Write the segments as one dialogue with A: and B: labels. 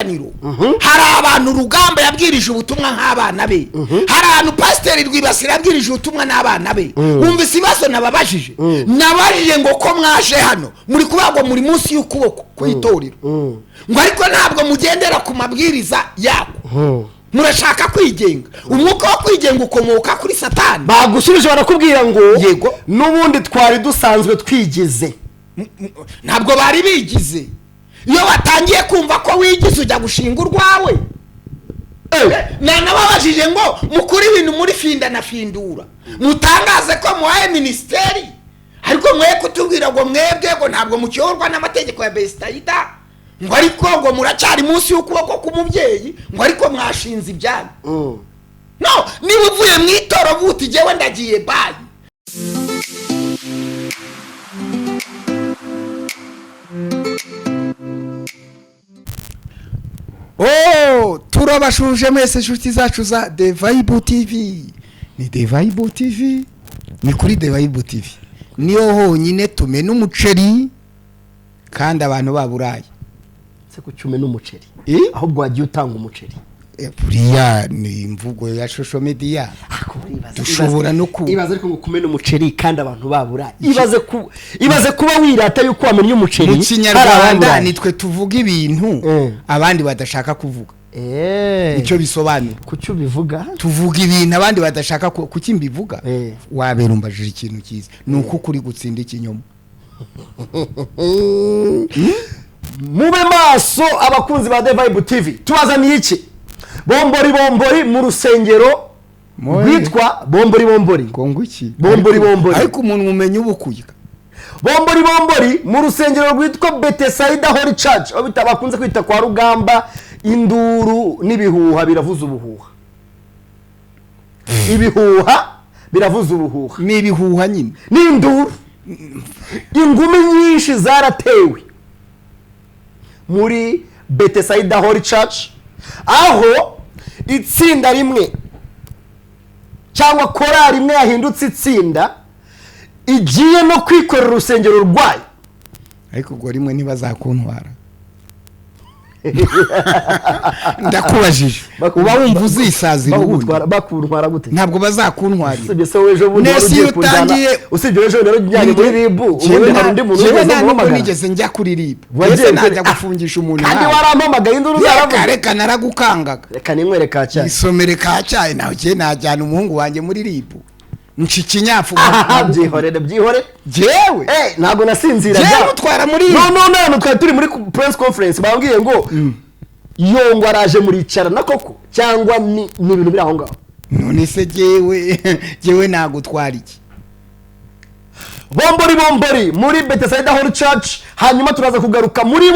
A: hari abantu Rugamba yabwirije ubutumwa nk'abana be, hari abantu Pasiteri Rwibasira yabwirije ubutumwa n'abana be. Wumvise ibibazo nababajije, nabajije ngo ko mwaje hano muri kubagwa muri munsi y'ukuboko kw'itorero, ngo ariko ntabwo mugendera ku mabwiriza yako, murashaka kwigenga. Umwuka wo kwigenga ukomoka kuri Satani.
B: Bagusubije barakubwira ngo
A: yego
B: n'ubundi twari dusanzwe twigize.
A: Ntabwo bari bigize. Iyo watangiye kumva ko wigize ujya gushinga urwawe, nababajije ngo mukuri ibintu muri finda na findura, mutangaze ko muhaye ministeri, ariko mwe kutubwira ngo mwebwe ngo ntabwo mucyorwa n'amategeko ya Besitayida, ngo ariko ngo muracari munsi y'ukuboko k'umubyeyi, ngo ariko mwashinze ibyanyu. No, niba uvuye mu itoro buti jewe ndagiye bayi. Turabashuje mwese inshuti zacu za The Vibe TV. Ni The Vibe TV, ni kuri The Vibe TV niyo honyine tumena umuceri kandi abantu baburaye.
B: Se kucume n'umuceri ahubwo wagiye utanga umuceri.
A: Buriya ni imvugo ya social media. Dushobora no ku
B: ibaze ariko ngo kumena umuceri kandi abantu babura. Ibaze kuba wirata yuko wamenye umuceri.
A: Mu Kinyarwanda nitwe tuvuga ibintu abandi badashaka kuvuga. Icyo bisobanuye.
B: Kucyo bivuga?
A: Tuvuga ibintu abandi badashaka kuki mbivuga. Wabera umbajije ikintu cyiza. Nuko kuri gutsinda ikinyoma.
B: Mube maso abakunzi ba The Vibe TV. Tubazaniye iki? Bombori mu rusengero rwitwa Bombori.
A: Ngo iki?
B: Bombori.
A: Ariko umuntu umenye ubukuyika.
B: Bombori mu rusengero rwitwa Bethsaida Holy Church, aho bitabakunze kwita kwa Rugamba, induru n'ibihuha biravuza ubuhuha. Ibihuha biravuza ubuhuha.
A: Ni ibihuha nyine.
B: Ni induru. Ingumi nyinshi zaratewe muri Bethsaida Holy Church, aho itsinda rimwe cyangwa korali imwe yahindutse itsinda igiye no kwikorera urusengero rwayo.
A: Ariko ubwo rimwe ntibazakuntwara. Ndakubajije uba wumva uzisazira ubundi
B: bakuntwara gute?
A: Ntabwo bazakuntwara.
B: Usibye wejo bundi
A: utangiye
B: usibye wejo rero njyanye muri ribu
A: ubundi hari undi muntu wese nigeze njya kuri ribu wese najya gufungisha umuntu
B: kandi warampamagaye induru zaravuga
A: reka naragukangaga
B: reka ninywere kacyayi
A: isomere kacyayi nawe je najyana umuhungu wanjye muri ribu ncikinyafu
B: byihore
A: jewe
B: ntabwo nasinzira
A: jewe utwara muri
B: no twari turi muri press conference bambwiye ngo yongo araje muri icara na koko cyangwa ni ibintu biri aho ngaho.
A: None se jewe nagutwara iki?
B: Bombori muri Bethsaida Holy Church. Hanyuma turaza kugaruka muri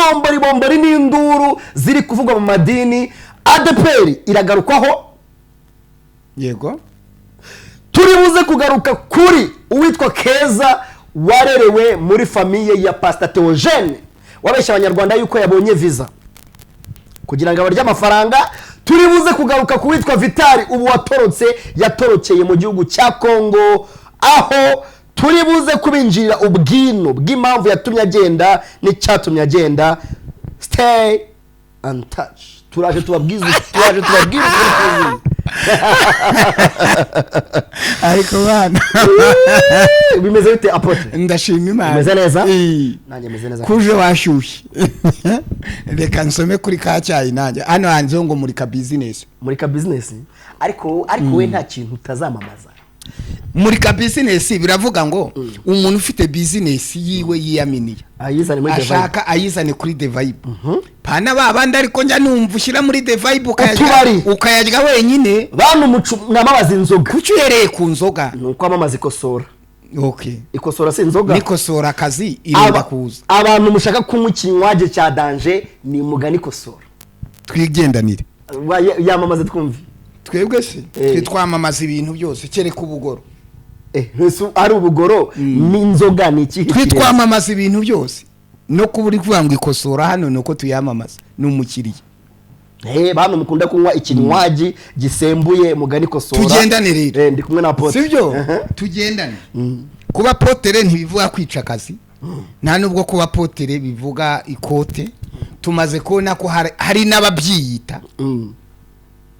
B: Bombori n'induru ziri kuvugwa mu madini. ADEPR iragarukwaho,
A: yego.
B: Turibuze kugaruka kuri uwitwa Keza warerewe muri famiye ya Pastor Theogene wabeshya abanyarwanda yuko yabonye visa kugira ngo abarye amafaranga. Turibuze kugaruka ku witwa Vitali ubu yatorokeye mu gihugu cya Kongo, aho turibuze kubinjira ubwino bw'impamvu yatumye agenda n'icyatumye agenda. Stay and touch. Turaje tubabwiza
A: ariko bana
B: bimeze bite apotre?
A: Ndashima Imana.
B: Meze neza? Nanjye meze neza.
A: Kuje washyushye. Reka nsome kuri kacyayi nanjye. Hano hanze ngo muri ka business.
B: Muri ka business? Ariko we nta kintu utazamamaza.
A: Muri ka business biravuga ngo umuntu ufite business yiwe yiyaminiye
B: ayizane muri The Vibe,
A: ashaka ayizane kuri The Vibe. Pana babandi ariko njya numva ushyira muri The Vibe ukayarya wenyine.
B: Bantu mucu namabaza inzoga.
A: Kuki uhereye ku nzoga?
B: Nuko amamaza ikosora.
A: Okay.
B: Ikosora si inzoga.
A: Nikosora akazi irinda kuza.
B: Abantu mushaka kunywa ikinywaje cya danger ni mugani ikosora.
A: Twigendanire.
B: Yamamaza twumvi.
A: Twebwe se twamamaza ibintu byose kereka ubugoro.
B: Ari ubugoro n'inzoga ni iki?
A: Twamamaza ibintu byose. No kuburi kuvuga ngo ikosora hano nuko tuyamamaza n'umukiriye.
B: Bantu mukunda kunywa ikinywaji gisembuye mugani ikosora.
A: Tugendanire.
B: Ndi kumwe na apotre.
A: Sibyo? Tugendane. Kuba potere ntibivuga kwica akazi. Nta nubwo kuba potere bivuga ikote. tumaze kubona ko hari n'ababyiyita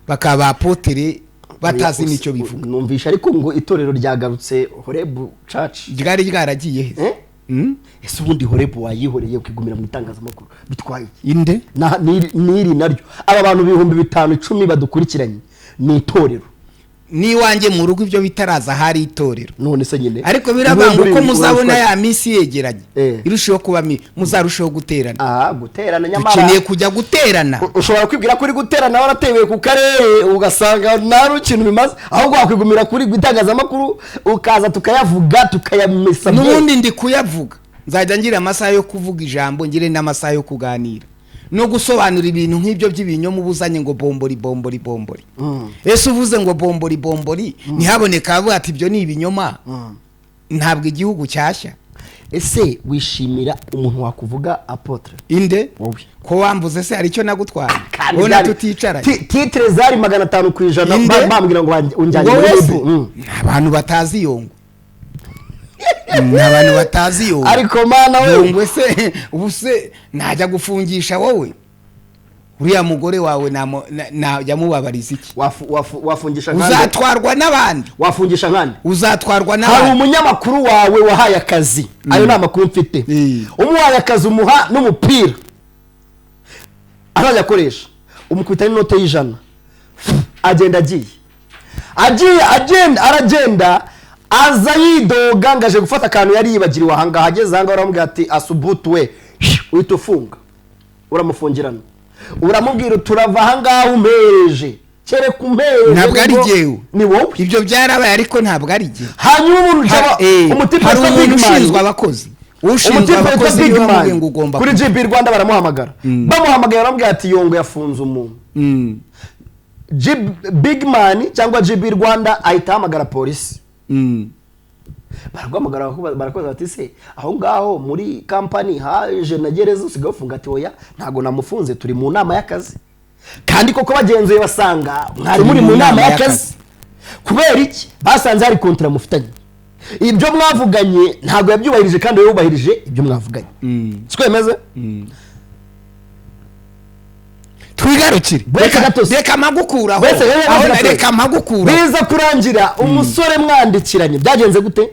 A: bakaba apotere batazi n'icyo bivuga.
B: Numvisha ariko ngo itorero ryagarutse Horebu Church
A: ryari ryaragiye he?
B: Ese ubundi Horebu wayihoreye ukigumira mu itangazamakuru bitwaye
A: inde
B: niri naryo aba bantu 5,510 badukurikiranye ni itorero
A: niwanjye mu rugo ibyo bitaraza hari itorero
B: none se nyine
A: ariko birabanga uko muzabona ya minsi yegeranye irushiho kuba muzarushiho guterana
B: guterana nyamara
A: dukeneye kujya guterana.
B: ushobora kwibwira kuri guterana waratewe ku karere ugasanga nta kintu bimaze ahubwo wakwigumira kuri itangazamakuru ukaza tukayavuga tukayamesa
A: n'ubundi ndi kuyavuga nzajya ngira amasaha yo kuvuga ijambo ngire n'amasaha yo kuganira no gusobanura ibintu nk'ibyo by'ibinyomo ubuzanye ngo bombori. Ese uvuze ngo bombori ntihaboneka avuga ati ibyo ni ibinyoma ntabwo igihugu cyashya.
B: Ese wishimira umuntu wakuvuga apotre
A: inde
B: wowe
A: ko wambuze se hari icyo nagutwaye ubona tuticaranye
B: titre zari 500 kwijana bambwira ngo unjyanye muri
A: abantu batazi yongo n'abantu batazi yo
B: ariko mana
A: we se ubuse najya gufungisha wowe uriya mugore wawe najya mubabariza iki
B: wafungisha nkande
A: uzatwarwa n'abandi
B: wafungisha nkande
A: uzatwarwa n'abandi
B: hari umunyamakuru wawe wahaye akazi ayo ni amakuru mfite umuhaye akazi umuha n'umupira arayakoresha umukubita n'inote y'ijana aragenda aza yidoga ngaje gufata akantu yari yibagiriwe ahangaha ageze ahangaha uramubwira ati asubutu we uhita ufunga uramufungirana uramubwira turava ahangaha umpereje kereka umpereje
A: ntabwo ari jyewe
B: ni wowe
A: ibyo byarabaye ariko ntabwo ari jye
B: hanyuma umuntu cyaba umutima
A: ushinzwe abakozi bamubwiye ngo ugomba
B: kuri GB Rwanda baramuhamagara bamuhamagaye baramubwira ati yongo yafunze umuntu Big Man cyangwa GB Rwanda ahita ahamagara polisi baragwamagara barakoze bati se aho ngaho muri company haje na gereza usigafunga ati oya ntago namufunze turi mu nama y'akazi kandi koko bagenzuye basanga mwari muri mu nama y'akazi kubera iki basanze hari kontra mufitanye ibyo mwavuganye ntago yabyubahirije kandi yubahirije ibyo mwavuganye twemeze
A: twigarukire reka magukuraho reka magukura
B: biza kurangira umusore mwandikiranye byagenze gute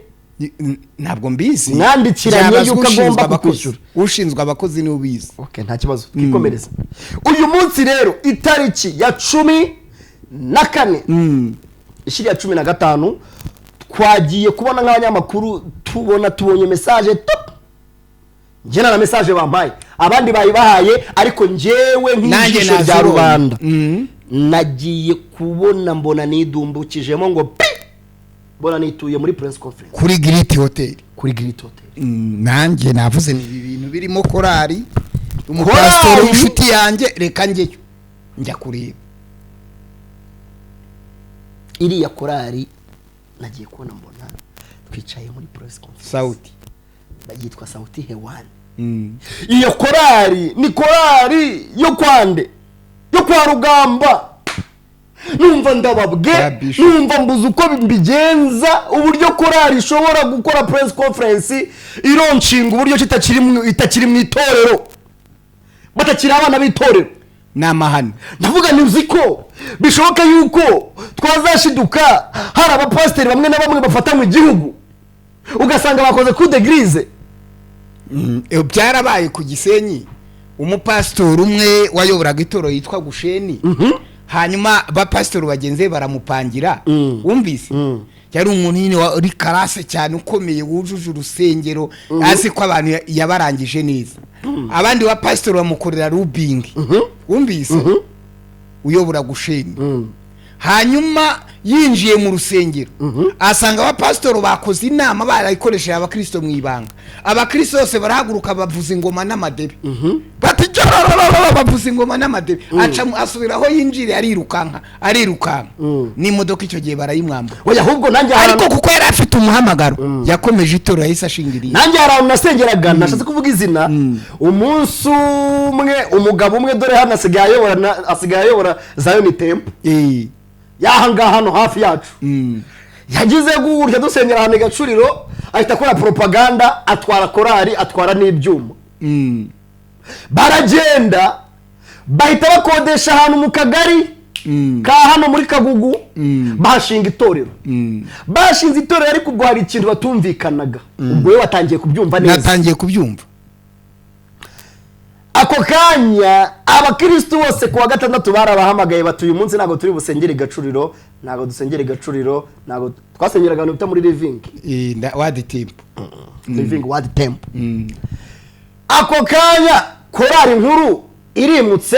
A: ntabwo mbizi
B: mwandikiranye yuko agomba kukwishyura
A: ushinzwe abakozi ni ubizi
B: okay nta kibazo twikomereza uyu munsi rero itariki ya 14 ishiri ya 15 twagiye kubona nk'abanyamakuru tubonye message top njena na message bampaye abandi bayibahaye ariko njewe nk'ijisho rya rubanda nagiye kubona mbona nidumbukijemo ngo mbona nituye muri press conference
A: kuri Great Hotel
B: nanjye
A: navuze ni ibintu birimo korari umupastor w'inshuti yanjye reka njyeyo njya kureba
B: iriya korari nagiye kubona mbona twicaye muri press conference
A: sauti
B: bagitwa sauti hewani iyo korari ni korari yo kwande yo kwa Rugamba numva ndababwe numva mbuze uko mbigenza uburyo korari ishobora gukora press conference ironshinga uburyo itakiri mu itorero batakiri abana b'itorero
A: n'amahane
B: ndavuga ntuzi ko bishoboka yuko twazashiduka hari abapasiteri bamwe na bamwe bafata mu gihugu ugasanga bakoze coup de grise
A: byarabaye ku Gisenyi umupastor umwe wayoboraga itorero yitwa Gusheni hanyuma bapastor bagenze baramupangira wumvise yari umuntu nyine wari karase cyane ukomeye wujuje urusengero azi ko abantu yabarangije neza abandi bapastor bamukorera rubing wumvise uyobora Gusheni hanyuma yinjiye mu rusengero asanga abapastor bakoze inama barayikoresheje abakristo mu ibanga abakristo bose barahaguruka bavuza ingoma n'amadebe bati bavuza ingoma n'amadebe aca asubiraho yinjire arirukanka n'imodoka icyo gihe barayimwamba
B: oya ahubwo nanjye
A: ariko kuko yari afite umuhamagaro yakomeje itorero yahise ashingiriye
B: nanjye hari nasengeraga nashatse kuvuga izina umunsi umwe umugabo umwe dore hano asigaye ayobora Zion Temple yahangaha hano hafi yacu yagize gurya dusengera hano Gacuriro ahita akora propaganda atwara korari atwara n'ibyuma baragenda bahita bakodesha ahantu mu kagari ka hano muri Kagugu, bashinga itorero. Bashinze itorero ariko ubwo hari ikintu batumvikanaga. Ubwo we watangiye kubyumva neza.
A: Natangiye kubyumva.
B: Ako kanya abakristo bose kuwa gatandatu barabahamagaye batuye umunsi ntago turi busengere Gacuriro, ntago dusengere Gacuriro, ntago twasengeraga abantu bita muri Living
A: Word Temple.
B: Living Word Temple. Ako kanya korari nkuru irimutse,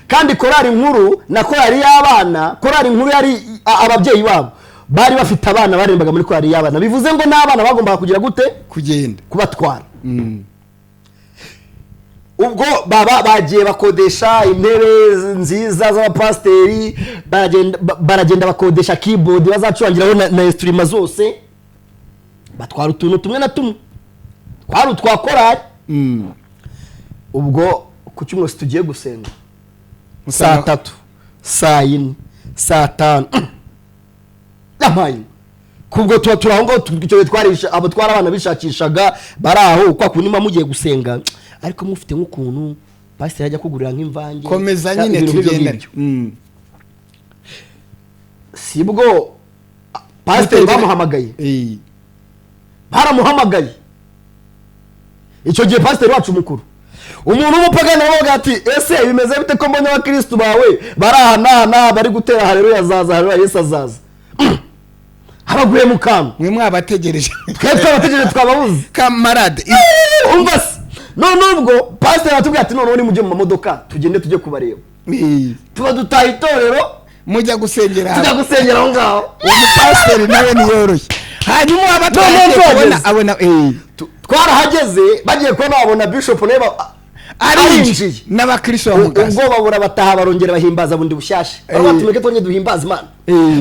B: kandi korari nkuru na korari y'abana, korari nkuru yari ababyeyi babo bari bafite abana barembaga muri korari y'abana, bivuze ngo n'abana bagombaga kugira gute
A: kugenda
B: kubatwara. Ubwo baba bagiye bakodesha intebe nziza z'abapasteri, baragenda bakodesha keyboard bazacurangiraho na instruments zose, batwara utuntu tumwe na tumwe twari utwakorari. Ubwo ku cyumweru tugiye gusenga saa 3, saa 4, saa 5 yamaye kubwo tuba turaho cyo twarisha abo twara abana bishakishaga baraho kwa kunima mugiye gusenga, ariko mufite nk'ukuntu pastor yajya kugurira nk'imvange
A: komeza nyine tugenda.
B: Sibwo pastor bamuhamagaye, baramuhamagaye icyo gihe pastor wacu mukuru, umuntu w'umupagani aravuga ati ese bimeze bite ko mbona abakristo bawe barahana bari gutera haleluya azaza, haleluya Yesu azaza, haraguye mu kantu
A: mwe mwabategereje
B: twese abategereje twababuze
A: kamarade.
B: Umva se none ubwo pastor atubwira ati none mujye mu mamodoka tugende tujye kubareba, tuba dutaha itorero
A: mujya gusengera,
B: tujya gusengera aho ngaho.
A: uyu pastor nawe ni yoroshye, hanyuma abona
B: twarahageze bagiye kubona babona Bishop nawe arinjiye
A: n'abakristo bamugaza,
B: ubwo babura bataha barongera bahimbaza bundi bushashe, batumike tonye duhimbaza Imana.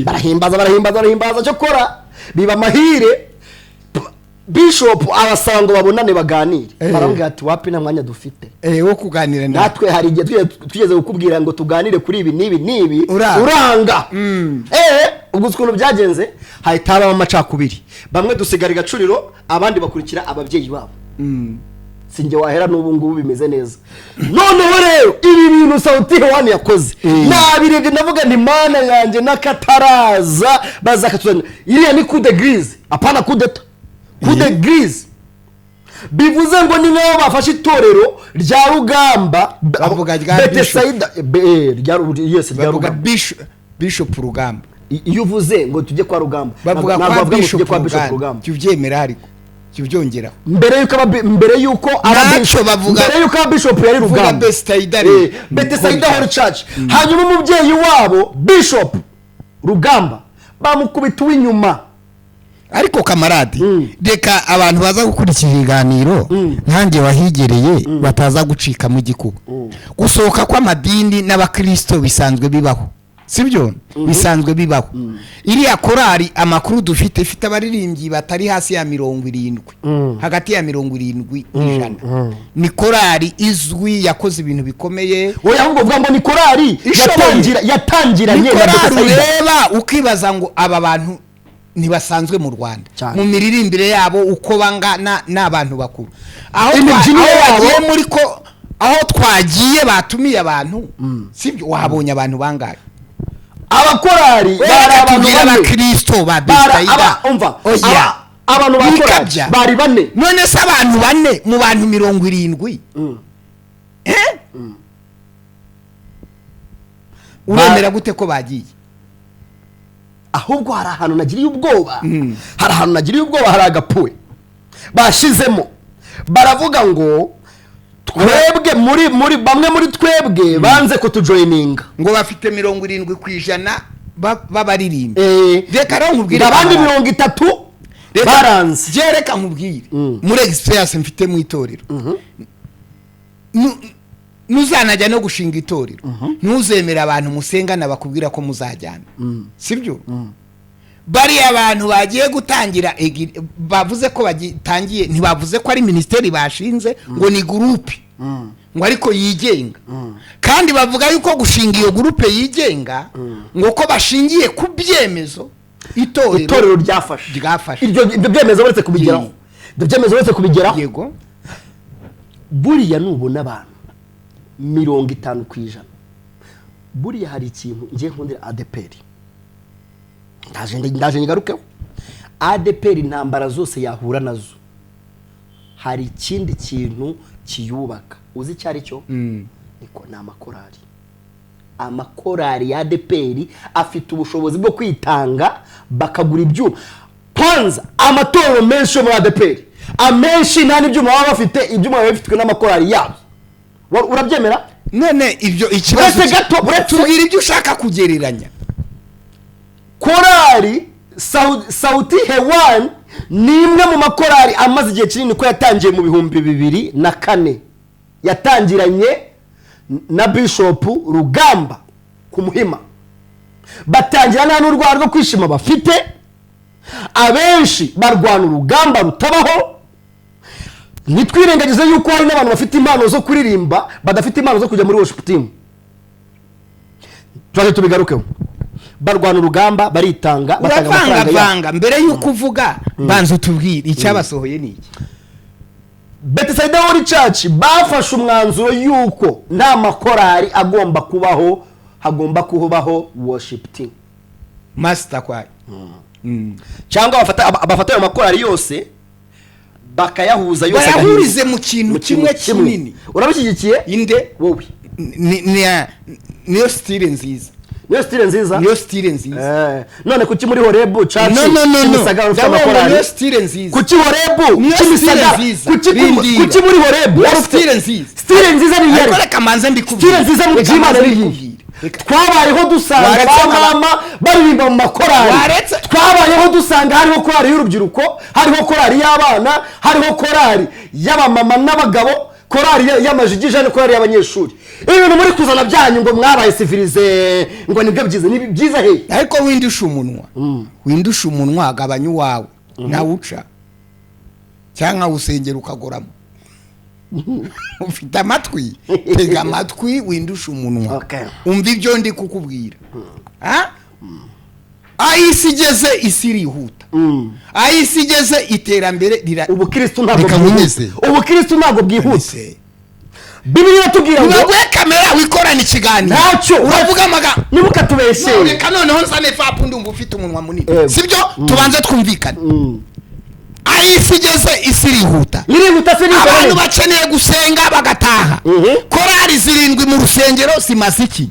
B: barahimbaza cyo kora biba mahire. Bishop abasanga babonane baganire, barambwira ati wapi na mwanya dufite
A: wo kuganira
B: natwe, hari igihe tugeze gukubwira ngo tuganire kuri ibi nibi uranga. Ubwo ukuntu byagenze hahita haba amacakubiri, bamwe dusigara Gacuriro abandi bakurikira ababyeyi babo. Singe wahera n'ubu ngubu bimeze neza. Noneho rero ibi bintu Sauti Hewani yakoze nabirebye ndavuga nti Mana yanjye nakataraza bazakatuzana, iriya ni coup de grâce apana coup d'etat, coup de grâce. Bivuze ngo ni nabo bafashe itorero rya Rugamba,
A: bavuga rya
B: Bethsaida rya
A: Rugamba, Bishop Rugamba.
B: Iyo uvuze ngo tujye kwa Rugamba
A: bavuga kwa Bishop Rugamba, cyubyemera ariko cyubyongera
B: mbere yuko Bishop yari Rugamba, Bethsaida Holy Church. Hanyuma umubyeyi wabo Bishop Rugamba bamukubita inyuma.
A: Ariko kamarade, reka abantu baza gukurikira ibiganiro nkanjye wahigereye bataza gucika mu gikuba. Gusohoka kw'amadini n'abakristo bisanzwe bibaho, sibyo? Bisanzwe bibaho. Iriya korari amakuru dufite ifite abaririmbyi batari hasi ya 70, hagati ya 70 n'ijana. Ni korari izwi yakoze ibintu bikomeye.
B: Oya ahubwo vuga ngo ni korari yatangiranye na Bethsaida.
A: Reba ukibaza ngo aba bantu ntibasanzwe mu Rwanda mu miririmbire yabo uko bangana n'abantu bakuru, aho bagiye muri ko aho twagiye batumiye abantu, sibyo? Wabonye abantu bangaye
B: abakorari bari abantu
A: b'abakristo ba Bethsaida.
B: Umva abantu bakorari bari bane,
A: none se abantu bane mu bantu 70 uremera gute ko bagiye?
B: Ahubwo hari ahantu nagiriye ubwoba, hari agapuwe bashizemo, baravuga ngo twebwe muri bamwe muri twebwe banze ko tujoininga,
A: ngo bafite 70% babaririmba. Reka rero nkubwire
B: abandi 30 baranze.
A: Je reka nkubwire muri experience mfite mu itorero, nuzanajya no gushinga itorero, ntuzemera abantu musengana bakubwira ko muzajyana, sibyo? Bari abantu bagiye gutangira bavuze ko bagitangiye, ntibavuze ko ari ministeri bashinze, ngo ni groupe, ngo ariko yigenga, kandi bavuga yuko gushinga iyo groupe yigenga ngo ko bashingiye ku byemezo itorero ryafashe.
B: Ibyo byemezo uretse kubigeraho, yego buriya nubona abantu 50%, buriya hari ikintu ngiye nkundira ADEPR, ndaje nyigarukeho. ADEPR intambara zose yahura nazo, hari ikindi kintu kiyubaka. Uzi icyo ari cyo? Niko ni amakorari. Amakorari ya ADEPR afite ubushobozi bwo kwitanga bakagura ibyuma. Kwanza amatorero menshi yo muri ADEPR, amenshi nta n'ibyuma baba bafite, ibyuma baba bifitwe n'amakorari yabo. Urabyemera?
A: None ibyo ikibazo tubwira ibyo ushaka kugereranya.
B: Korari Sauti Hewan ni imwe mu makorari amaze igihe kinini ko yatangiye mu 2004, yatangiranye na Bishop Rugamba ku Muhima, batangira nta n'urwara rwo kwishima bafite, abenshi barwana urugamba rutabaho. Nitwirengagize yuko hari n'abantu bafite impano zo kuririmba badafite impano zo kujya muri worship team. Twaje tubigarukeho. Barwana urugamba, baritanga,
A: batanga mbere yuko uvuga banza utubwire icyabasohoye niki.
B: Bethesda Holy Church bafashe umwanzuro yuko nta makorari agomba kubaho, hagomba kubaho worship team
A: master kwayo.
B: Cyangwa abafata ayo makorari yose bakayahuza yose,
A: bayahurize mu kintu kimwe kinini.
B: Urabishyigikiye?
A: Inde
B: wowe
A: niyo style nziza.
B: Niyo style nziza. None kuki muri Horebu Church Kimisagara ufite amakorari?
A: Niyo style nziza.
B: Kuki Horebu Kimisagara? Kuki muri Horebu
A: niyo style nziza?
B: Style nziza ni yari.
A: Ariko kamanze mbikubwira.
B: Style nziza mu Kimana ni twabayeho dusanga mama baririmba mu makorari. Twabayeho dusanga hariho korari y'urubyiruko, hariho korari y'abana, hariho korari y'abamama n'abagabo, korari y'amajigije no korari y'abanyeshuri. Ibintu muri kuzana byanyu ngo mwabaye civilize ngo nibyo byiza, ni byiza he?
A: Ariko windusha umunwa agabanya wawe nawuca cyangwa usengera ukagoramo. Ufite amatwi, tega amatwi windusha umunwa. Umva ibyo ndi kukubwira. Ayisigeze isirihuta. Ayisigeze iterambere rira.
B: Ubukristo ntabwo bwihuta. Bibiliya tubwira ngo
A: ubagwe kamera wikorana ikiganiro.
B: Ntacyo
A: uravuga amaga.
B: Nibuka tubeshe.
A: Reka noneho nsane fapu ndumva ufite umunwa munini. Sibyo? Tubanze twumvikana. Ayisigeze isirihuta. Abantu bakeneye gusenga bagataha. Korari zirindwi mu rusengero zimaziki.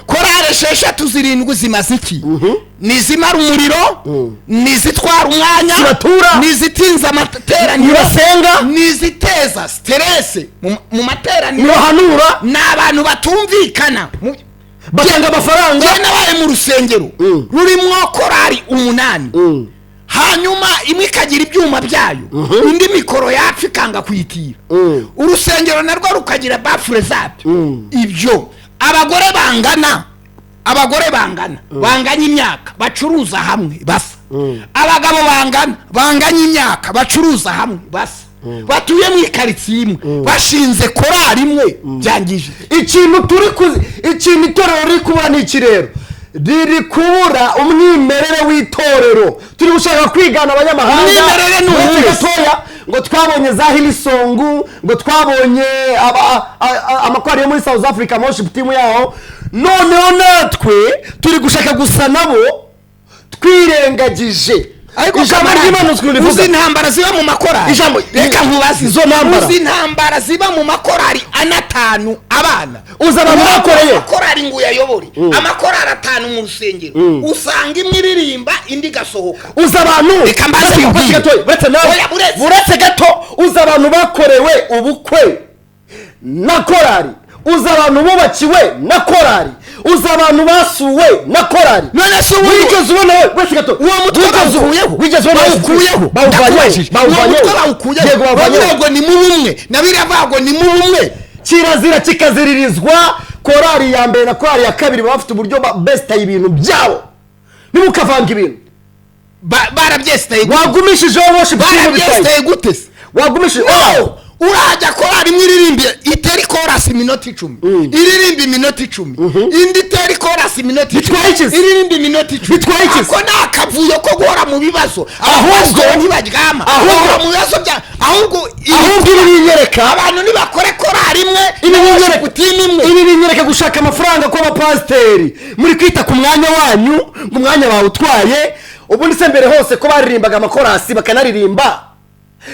A: Korari 6 zirindwi zimaziki. Nizimara umuriro, nizitwara umwanya, nizitinza amateraniro,
B: nibasenga,
A: niziteza stress mu materaniro,
B: hanura
A: n'abantu batumvikana
B: batanga amafaranga.
A: Nabaye mu rusengero rurimo korari 8. Hanyuma imwe ikagira ibyuma byayo, indi mikoro yapfa ikanga kwitira. Urusengero narwo rukagira bafure zabyo. Ibyo abagore banganya imyaka bacuruza hamwe basa. Abagabo banganya imyaka bacuruza hamwe basa. Batuye mu ikaritsiye imwe bashinze korari imwe byangije. Ikintu itorero riri kubura ni ikirero. Riri kubura umwimerere w'itorero. Turi gushaka kwigana abanyamahanga. Umwimerere ni uwuhe? Ngo twabonye za Hilisongu, ngo twabonye amakorari yo muri South Africa worship team yaho. Noneho natwe turi gushaka gusa nabo twirengagije. Ariko uzi intambara ziba mu makorari. Reka nkubaze izo ntambara. Uzi intambara ziba mu makorari 5 abana. Uza abantu bakoreye. Makorari ngo uyayobore. Amakorari 5 mu rusengero. Usanga imwe iririmba indi gasohoka. Uza abantu. Reka mbaze buretse gato. Uza abantu bakorewe ubukwe na korari. Uza abantu bubakiwe na korari. Uza abantu basuwe na korari. None se wigeze ubona wese gato uwo mutwe bazuyeho. Wigeze ubona ukuyeho. Bawuvanyeho ni mu bumwe. Nabiri avago ni mu bumwe. Kirazira kikaziririzwa. Korari ya mbere na korari ya kabiri bafite uburyo best y'ibintu byabo. Nimukavanga ibintu. Barabyestaye. Wagumishije worship team bitwaye gute? Wagumishije urajya korari imwe iririmbe itera ikorasi iminota 10 iririmba iminota 10 indi itera ikorasi iminota 10 iririmba iminota 10 ako ni akavuyo ko guhora mu bibazo ahubwo ntibaryama ahubwo mu bibazo bya ahubwo
B: ibi binyereka
A: abantu nibakore korari imwe
B: ibi binyereka gushaka amafaranga kw'abapasiteri muri kwita ku mwanya wanyu mu mwanya bawutwaye ubundi se mbere hose ko baririmbaga amakorasi bakanaririmba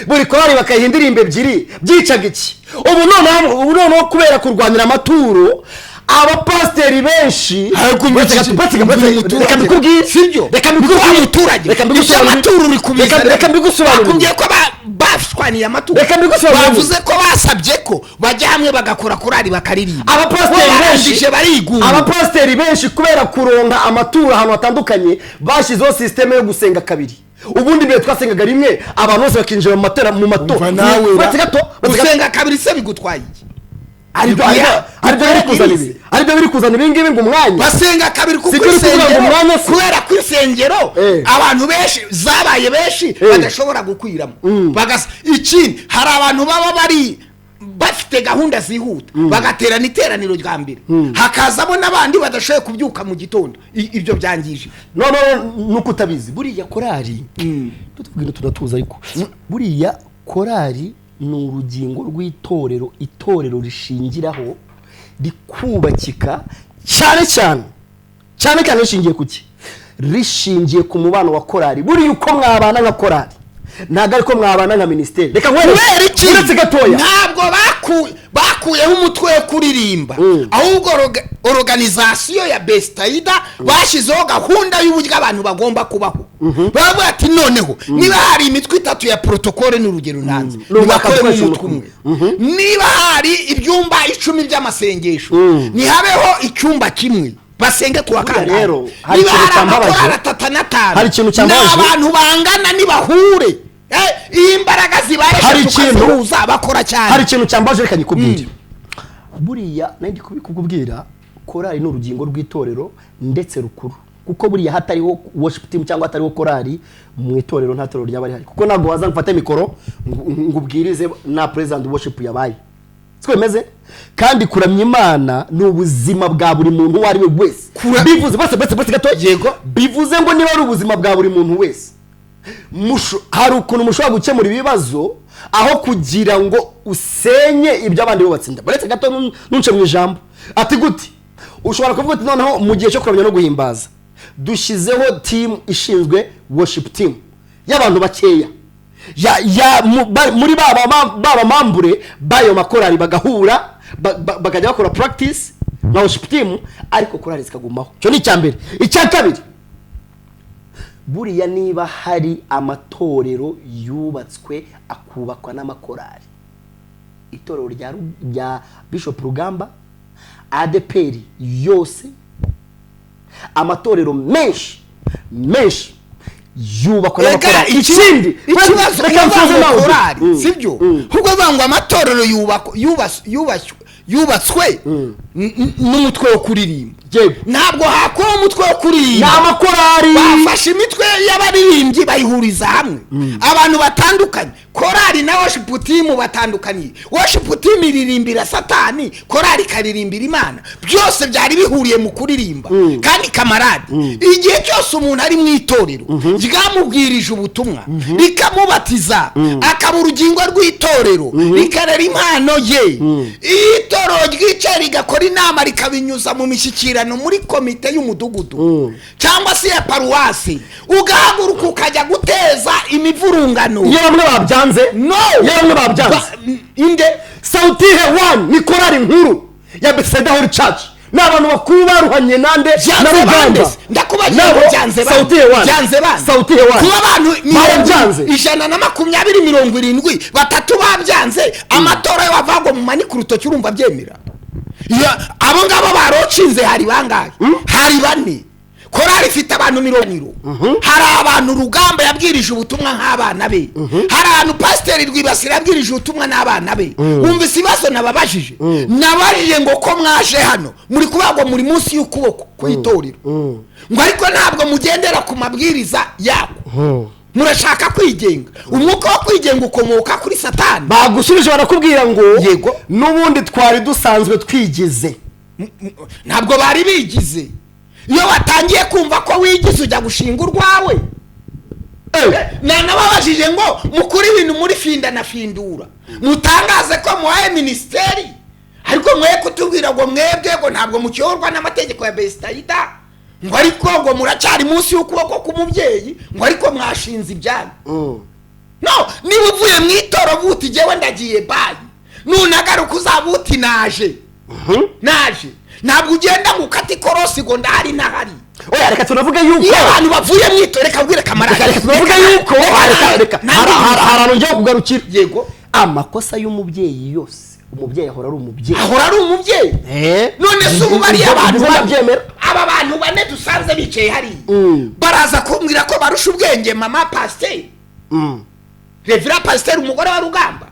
B: buri korari bakayihindirimba ebyiri byicaga iki ubu noneho kubera kurwanira amaturo abapasiteri benshi reka
A: mbigusobanurire ko bashwaniye amaturo bavuze ko basabye ko bajya hamwe bagakora korari bakaririmba
B: abapasiteri benshi kubera kuronka amaturo ahantu hatandukanye bashyizeho sisiteme yo gusenga kabiri ubundi mbere twasengaga rimwe abantu bose bakinjira mu matera mu mato
A: gusenga kabiri se bigutwaye
B: aribyo biri kuzana ibi ngibi ngo umwanya
A: basenga kabiri kuko kubera ko insengero abantu benshi zabaye benshi badashobora gukwiramo ikindi hari abantu baba bari bafite gahunda zihuta bagaterana iteraniro rya mbere hakazamo n'abandi badashoboye kubyuka mu gitondo ibyo byangije
B: none nuko utabizi buriya korari tutubwira tunatuza ariko buriya korari ni urugingo rw'itorero itorero rishingiraho rikubakika cyane rishingiye kuki rishingiye ku mubano wa korari buriya uko mwabana nka korari ntabwo ariko mwabana nka ministeri
A: reka uretse gatoya ntabwo bakuyeho umutwe wo kuririmba ahubwo organization ya Bestaida bashyizeho gahunda y'uburyo abantu bagomba kubaho bavuga ati noneho niba hari imitwe 3 ya protocole n'urugero nanze bakore mu mutwe umwe niba hari ibyumba 10 by'amasengesho nihabeho icyumba kimwe basenge kuwa kane
B: rero hari ikintu cyambabaje
A: hari ikintu cyambabaje abantu bangana nibahure imbaraga zibaye kuza bakora cyane
B: hari ikintu cyambaje reka nikubwire buriya nandi kubikubwira korari n'urugingo rw'itorero ndetse rukuru kuko buriya hatariho worship team cyangwa hatariho korari mu itorero nta torero ryabari hari kuko nago waza ngufata mikoro ngubwirize na president worship yabaye twemeze kandi kuramya Imana n'ubuzima bwa buri muntu wari we wese bivuze bose gato yego bivuze ngo niba ari ubuzima bwa buri muntu wese hari ukuntu mushobora gukemura ibibazo aho kugira ngo usenye ibyo abandi batsinda baretse gato nunce mu ijambo ati gute ushobora kuvuga ati noneho mu gihe cyo kuramya no guhimbaza dushyizeho team ishinzwe worship team y'abantu bakeya muri baba mambure bayo makorari bagahura bakajya bakora practice na worship team ariko korari zikagumaho cyo ni cyambere icya kabiri buriya niba hari amatorero yubatswe akubakwa n'amakorari itorero rya Bishop Rugamba.Itorero yose amatorero menshi yubakwa n'amakorari ikindi
A: ikibazo n'amakorari sibyo kuko bangwa amatorero yubatswe n'umutwe wo kuririmba ntabwo hakora umutwe wo kuririmba
B: n'amakorari
A: bafashe imitwe y'abaririmbyi bayihuriza hamwe abantu batandukanye korari na worship team batandukanye worship team iririmbira satani korari karirimbira Imana byose byari bihuriye mu kuririmba kandi kamarade igihe cyose umuntu ari mu itorero ryamubwirije ubutumwa rikamubatiza akaba urugingo rw'itorero rikarera impano ye itorero ryicaye rigakora inama rikabinyuza mu mishyikirano muri komite y'umudugudu cyangwa se ya paruwasi ugahaguruka ukajya guteza imivurungano
B: yamwe babyanze
A: inde
B: sauti hewan ni korari nkuru ya Bethesda Church n'abantu bakuru baruhanye nande na Rugamba
A: ndakubajije byanze
B: sauti hewan
A: kuba abantu 120 batatu babyanze amatora y'abavago mu manikuru urutoki urumva byemera abo ngabo barocinze hari bangahe hari bane korari ifite abantu 100 hari abantu Rugamba yabwirije ubutumwa nk'abana be hari abantu pasiteri Rwibasira yabwirije ubutumwa n'abana be wumva ibibazo nababajije ngo ko mwaje hano muri kubagwa muri munsi y'ukuboko kw'itorero ngo ariko ntabwo mugendera ku mabwiriza yako murashaka kwigenga. Umwuka wo kwigenga ukomoka kuri Satani.
B: Bagusubije barakubwira ngo
A: yego
B: n'ubundi twari dusanzwe twigize.
A: Ntabwo bari bigize. Iyo watangiye kumva ko wigize ujya gushinga urwawe. Nanababajije ngo mukuri ibintu muri finda na findura, mutangaze ko muhaye ministeri, ariko mwe kutubwira ngo mwebwe ngo ntabwo mucyorwa n'amategeko ya Bestaida, ngo ariko ngo muracyari munsi y'ukuboko k'umubyeyi, ngo ariko mwashinze ibyanyu. No, niba uvuye mu itoro buti jewe ndagiye bayi, nunagaruka uzabuti naje. Naje ntabwo ugenda ngo ukati korosi ngo ndahari nahari.
B: Oya reka tunavuge yuko
A: iyo abantu bavuye mu itoro, reka ubwire kamarade,
B: reka tunavuge yuko reka harano njye kugarukira.
A: Yego,
B: amakosa y'umubyeyi yose, umubyeyi ahora ari umubyeyi,
A: ahora ari umubyeyi. None se ubu bari abantu aba bantu bane dusanze bicaye hari baraza kumbwira ko barusha ubwenge mama pasteur Revera pasteur umugore wa Rugamba,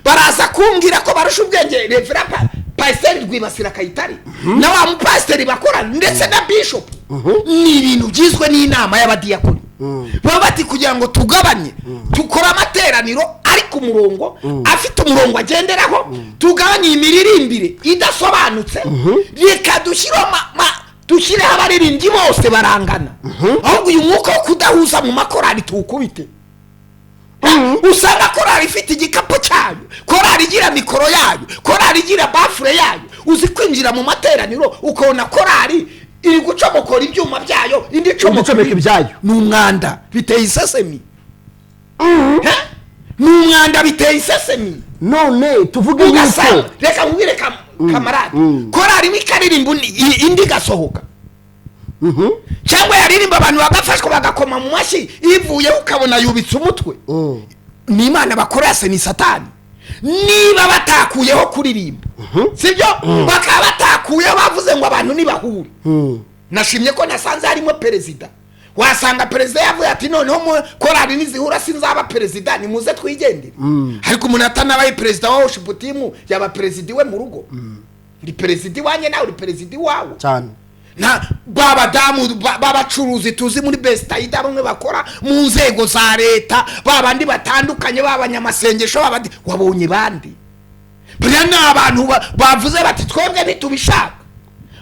A: baraza kumbwira ko barusha ubwenge Revera pasteur Rwibasira Kayitare na wa mupasteur bakora ndetse na bishop. Ni ibintu byizwe n'inama y'abadiyakoni. Baba bati kugira ngo tugabanye tukora amateraniro ari ku murongo, afite umurongo agenderaho, tugabanye imiririmbire idasobanutse, reka dushyire abaririmbyi bose barangana. Ahubwo uyu mwuka wo kudahuza mu makorari tuwukubite. Usanga korari ifite igikapu cyayo, korari igira mikoro yayo, korari igira bafure yayo, uzi kwinjira mu materaniro ukabona korari iri gucomokora ibyuma byayo, indi comeka
B: ibyayo.
A: N'umwanda biteye isesemi. N'umwanda biteye isesemi.
B: None tuvuge yuko
A: reka ngwire kamarade, korari mikaririmbo indi gasohoka. Cyangwa yaririmba abantu bagafashwa bagakoma mu mashyi, ivuye ukabona yubitse umutwe. Ni Imana bakorera se ni Satani. Niba batakuyeho kuririmba, sibyo? Bakaba batakuyeho bavuze ngo abantu nibahure. Nashimye ko nasanze harimo perezida. Wasanga perezida yavuye ati noneho korari nizihura sinzaba perezida, ni muze twigendere. Ariko umuntu atanabaye perezida wa worship team yaba perezida we mu rugo. Ndi perezida wanye nawe uri perezida wawe.
B: Cyane.
A: Na babadamu babacuruzi tuzi muri Bestaida bamwe bakora mu nzego za leta, babandi batandukanye, babanyamasengesho, babandi wabonye bandi. Buriya ni abantu bavuze bati twebwe ntitubishaka.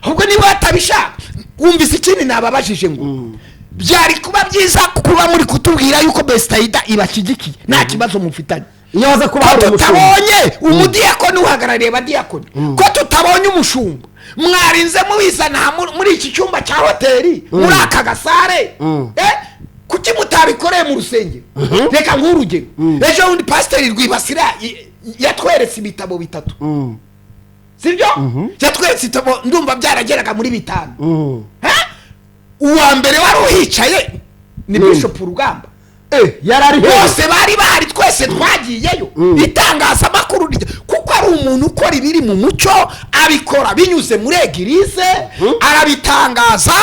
A: Ahubwo niba batabishaka, wumvise ikindi nababajije ngo byari kuba byiza kuba muri kutubwira yuko Bestaida ibashyigikiye, nta kibazo mufitanye.
B: Iyo waza kuba hari umushumba,
A: tutabonye umudiyakoni uhagarariye abadiyakoni, ko tutabonye umushumba, mwarinze mubizana muri iki cyumba cya hoteli, muri aka gasare, kuki mutabikoreye mu rusengero? Reka ng'urugero, ejo undi pasiteri Rwibasira yatweretse ibitabo 3. Sibyo? Yatweretse ibitabo ndumva byarageraga muri 5. Uwa mbere wari uhicaye ni Bishop Rugamba.
B: Yarari
A: bose bari bahari, twese twagiyeyo. Itangaza makuru kuko ari umuntu ukora ibiri mu mucyo, abikora binyuze muri eglise, arabitangaza.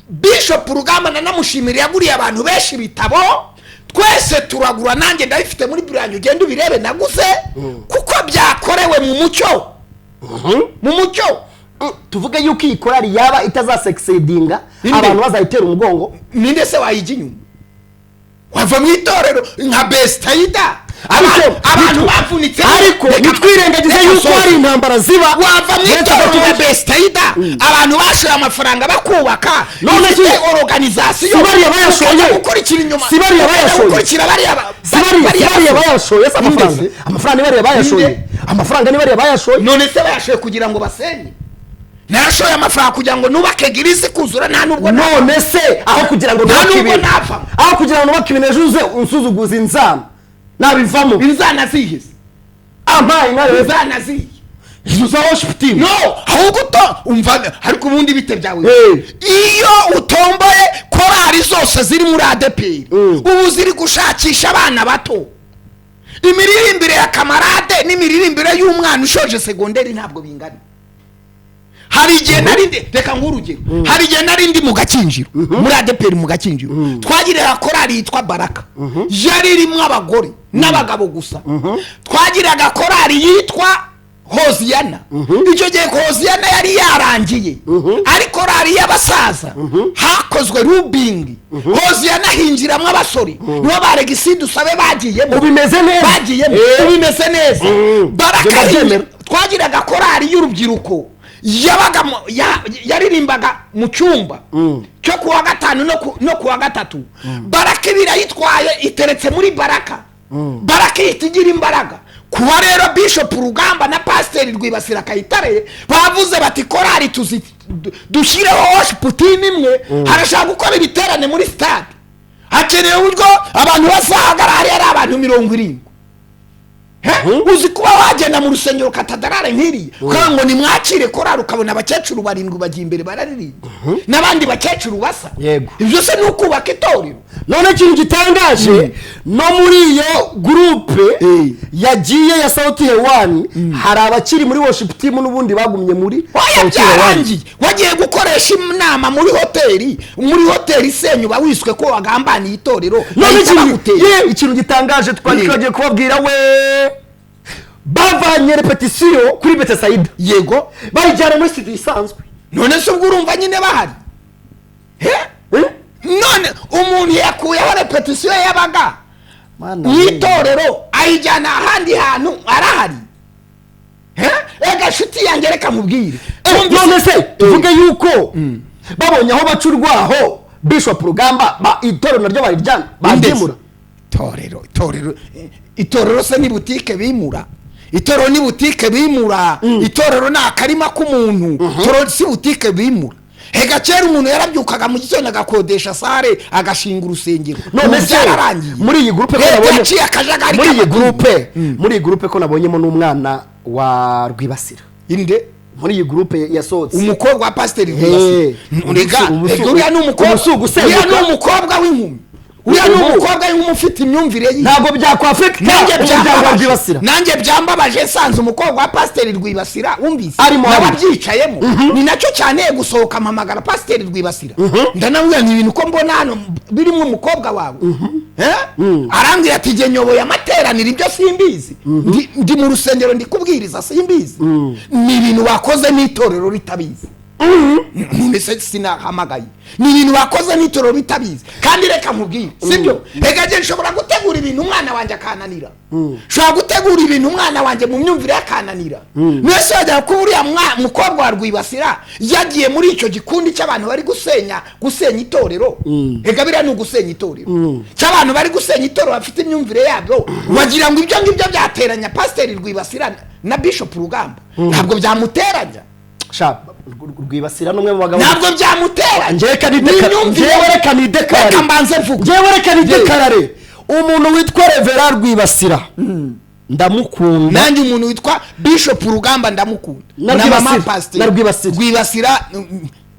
A: Bishop Rugamba nanamushimira yaguriye abantu benshi ibitabo, twese turagura, nanjye ndabifite muri brand, ugenda ubirebe naguze, kuko byakorewe mu mucyo. Mu mucyo
B: tuvuge yuko iyi korari yaba itazasekedinga abantu bazayitera umugongo,
A: ninde se wayijya inyuma? Wava mu itorero nka Bestaida, abantu bavunitse,
B: ariko nitwirengagize yuko hari intambara ziba.
A: Wava mu itorero nka Bestaida, abantu bashoye amafaranga bakubaka,
B: none ki
A: organization
B: sibariya bayashoye,
A: gukurikira inyuma,
B: sibariya bayashoye,
A: gukurikira bariya
B: bayashoye amafaranga bariya bayashoye, amafaranga ni bariya bayashoye.
A: None se bayashoye kugira ngo basenye? Narashoye amafaranga kugira ngo nubake girisi kuzura, nta nubwo.
B: None se aho kugira ngo nubake ibintu, aho kugira ngo nubake ibintu ejuze unsuzuguza inzana, nabivamo
A: inzana zihise
B: amayi nayo
A: inzana zihi
B: izuza worship team.
A: No, ahubwo to umva, ariko ubundi bite byawe iyo utomboye korari zose ziri muri ADEPR, ubu ziri gushakisha abana bato. Imiririmbire ya kamarade n'imiririmbire y'umwana ushoje segonderi ntabwo bingana. Hari igihe narindi, reka ng'urugero, hari igihe narindi mu Gakinjiro, muri ADEPR mu Gakinjiro, twagirira korari yitwa Baraka, yari irimo abagore n'abagabo gusa. Twagiraga korari yitwa Hoziyana. Icyo gihe Hoziyana yari yarangiye, ariko rari y'abasaza hakozwe rubingi. Hoziyana hinjiramwe abasore nibo baregiside usabe bagiyemo,
B: ubimeze neza,
A: bagiyemo ubimeze neza. Baraka twagiraga korari y'urubyiruko yabaga yaririmbaga mu cyumba cyo kuwa gatanu no kuwa gatatu. Baraka birayitwaye iteretse muri Baraka. Baraka itigira imbaraga. Kuba rero Bishop Rugamba na Pasteur Rwibasira Kayitare bavuze bati korari tuzi dushireho worship team imwe, harashaka gukora ibiterane muri stade, hakeneye uburyo abantu bazahagarara ari abantu 70. Uzi kuba wagenda mu rusengero katadarare nk'iri ngo ni mwakire korari ukabona abakecuru 7 bagiye imbere bararirimba n'abandi bakecuru basa. Ibyo se ni ukubaka itorero.
B: None ikintu gitangaje no muri iyo groupe yagiye ya Sauti Hewani hari abakiri muri worship team n'ubundi bagumye muri
A: Sauti Hewani. Wagiye gukoresha inama muri hoteli Senyu bawiswe ko wagambaniye itorero.
B: None ikintu gitangaje twagiye kubabwira we bavanye repetition kuri Bethsaida.
A: Yego
B: bayijyana muri studio isanzwe.
A: None se ubwo urumva nyine bahari none umuntu yakuyeho repetition yabaga itorero ayijyana ahandi hantu arahari. Ega shuti yanjye reka mubwire.
B: None se tuvuge yuko babonye aho bacurwaho Bishop Rugamba itorero naryo barijyana bagemura.
A: Itorero se ni butike bimura. Itorero ni butike bimura. Itorero na akarima k'umuntu. Itorero si butike bimura. Hega kera umuntu yarabyukaga mu gitondo agakodesha sare agashinga urusengero.
B: None se muri iyi groupe ko nabonye muri iyi groupe ko nabonyemo n'umwana wa Rwibasira.
A: Inde
B: muri iyi groupe yasohotse
A: umukobwa wa Pasteur Rwibasira. Uriya ni umukobwa w'inkumi. Uriya ni umukobwa w'umufite imyumvire ye.
B: Ntabwo byakwafekta
A: nanjye byambabaje sanze umukobwa wa Pasteur Rwibasira wumvise
B: nababyicayemo.
A: Ni nacyo cyane gusohoka mpamagara Pasteur Rwibasira. Ndanamubwira ni ibintu ko mbona hano birimo umukobwa wawe. Arambwira ati je nyoboye amateraniro ibyo simbizi. Ndi mu rusengero ndikubwiriza simbizi. Ni ibintu bakoze n'itorero ritabizi. Mbese sinahamagaye ni ibintu bakoze n'itorero bitabizi. Kandi reka nkubwire sibyo, reka je nshobora gutegura ibintu umwana wanjye akananira. Shobora gutegura ibintu umwana wanjye mu myumvire akananira. Mwese wajya kuburiya mukobwa wa Rwibasira yagiye muri icyo gikundi cy'abantu bari gusenya itorero. Reka biriya ni ugusenya itorero cy'abantu bari gusenya itorero bafite imyumvire yabyo. Wagira ngo ibyo ngibyo byateranya Pasteur Rwibasira na Bishop Rugamba. Ntabwo byamuteranya.
B: Rwibasira n'umwe mu bagabo
A: ntabwo byamutera.
B: Njyewe reka nidekarare umuntu witwa Reverend Rwibasira ndamukunda.
A: Nanjye umuntu witwa Bishop Rugamba ndamukunda.
B: Na mama Pasteur
A: Rwibasira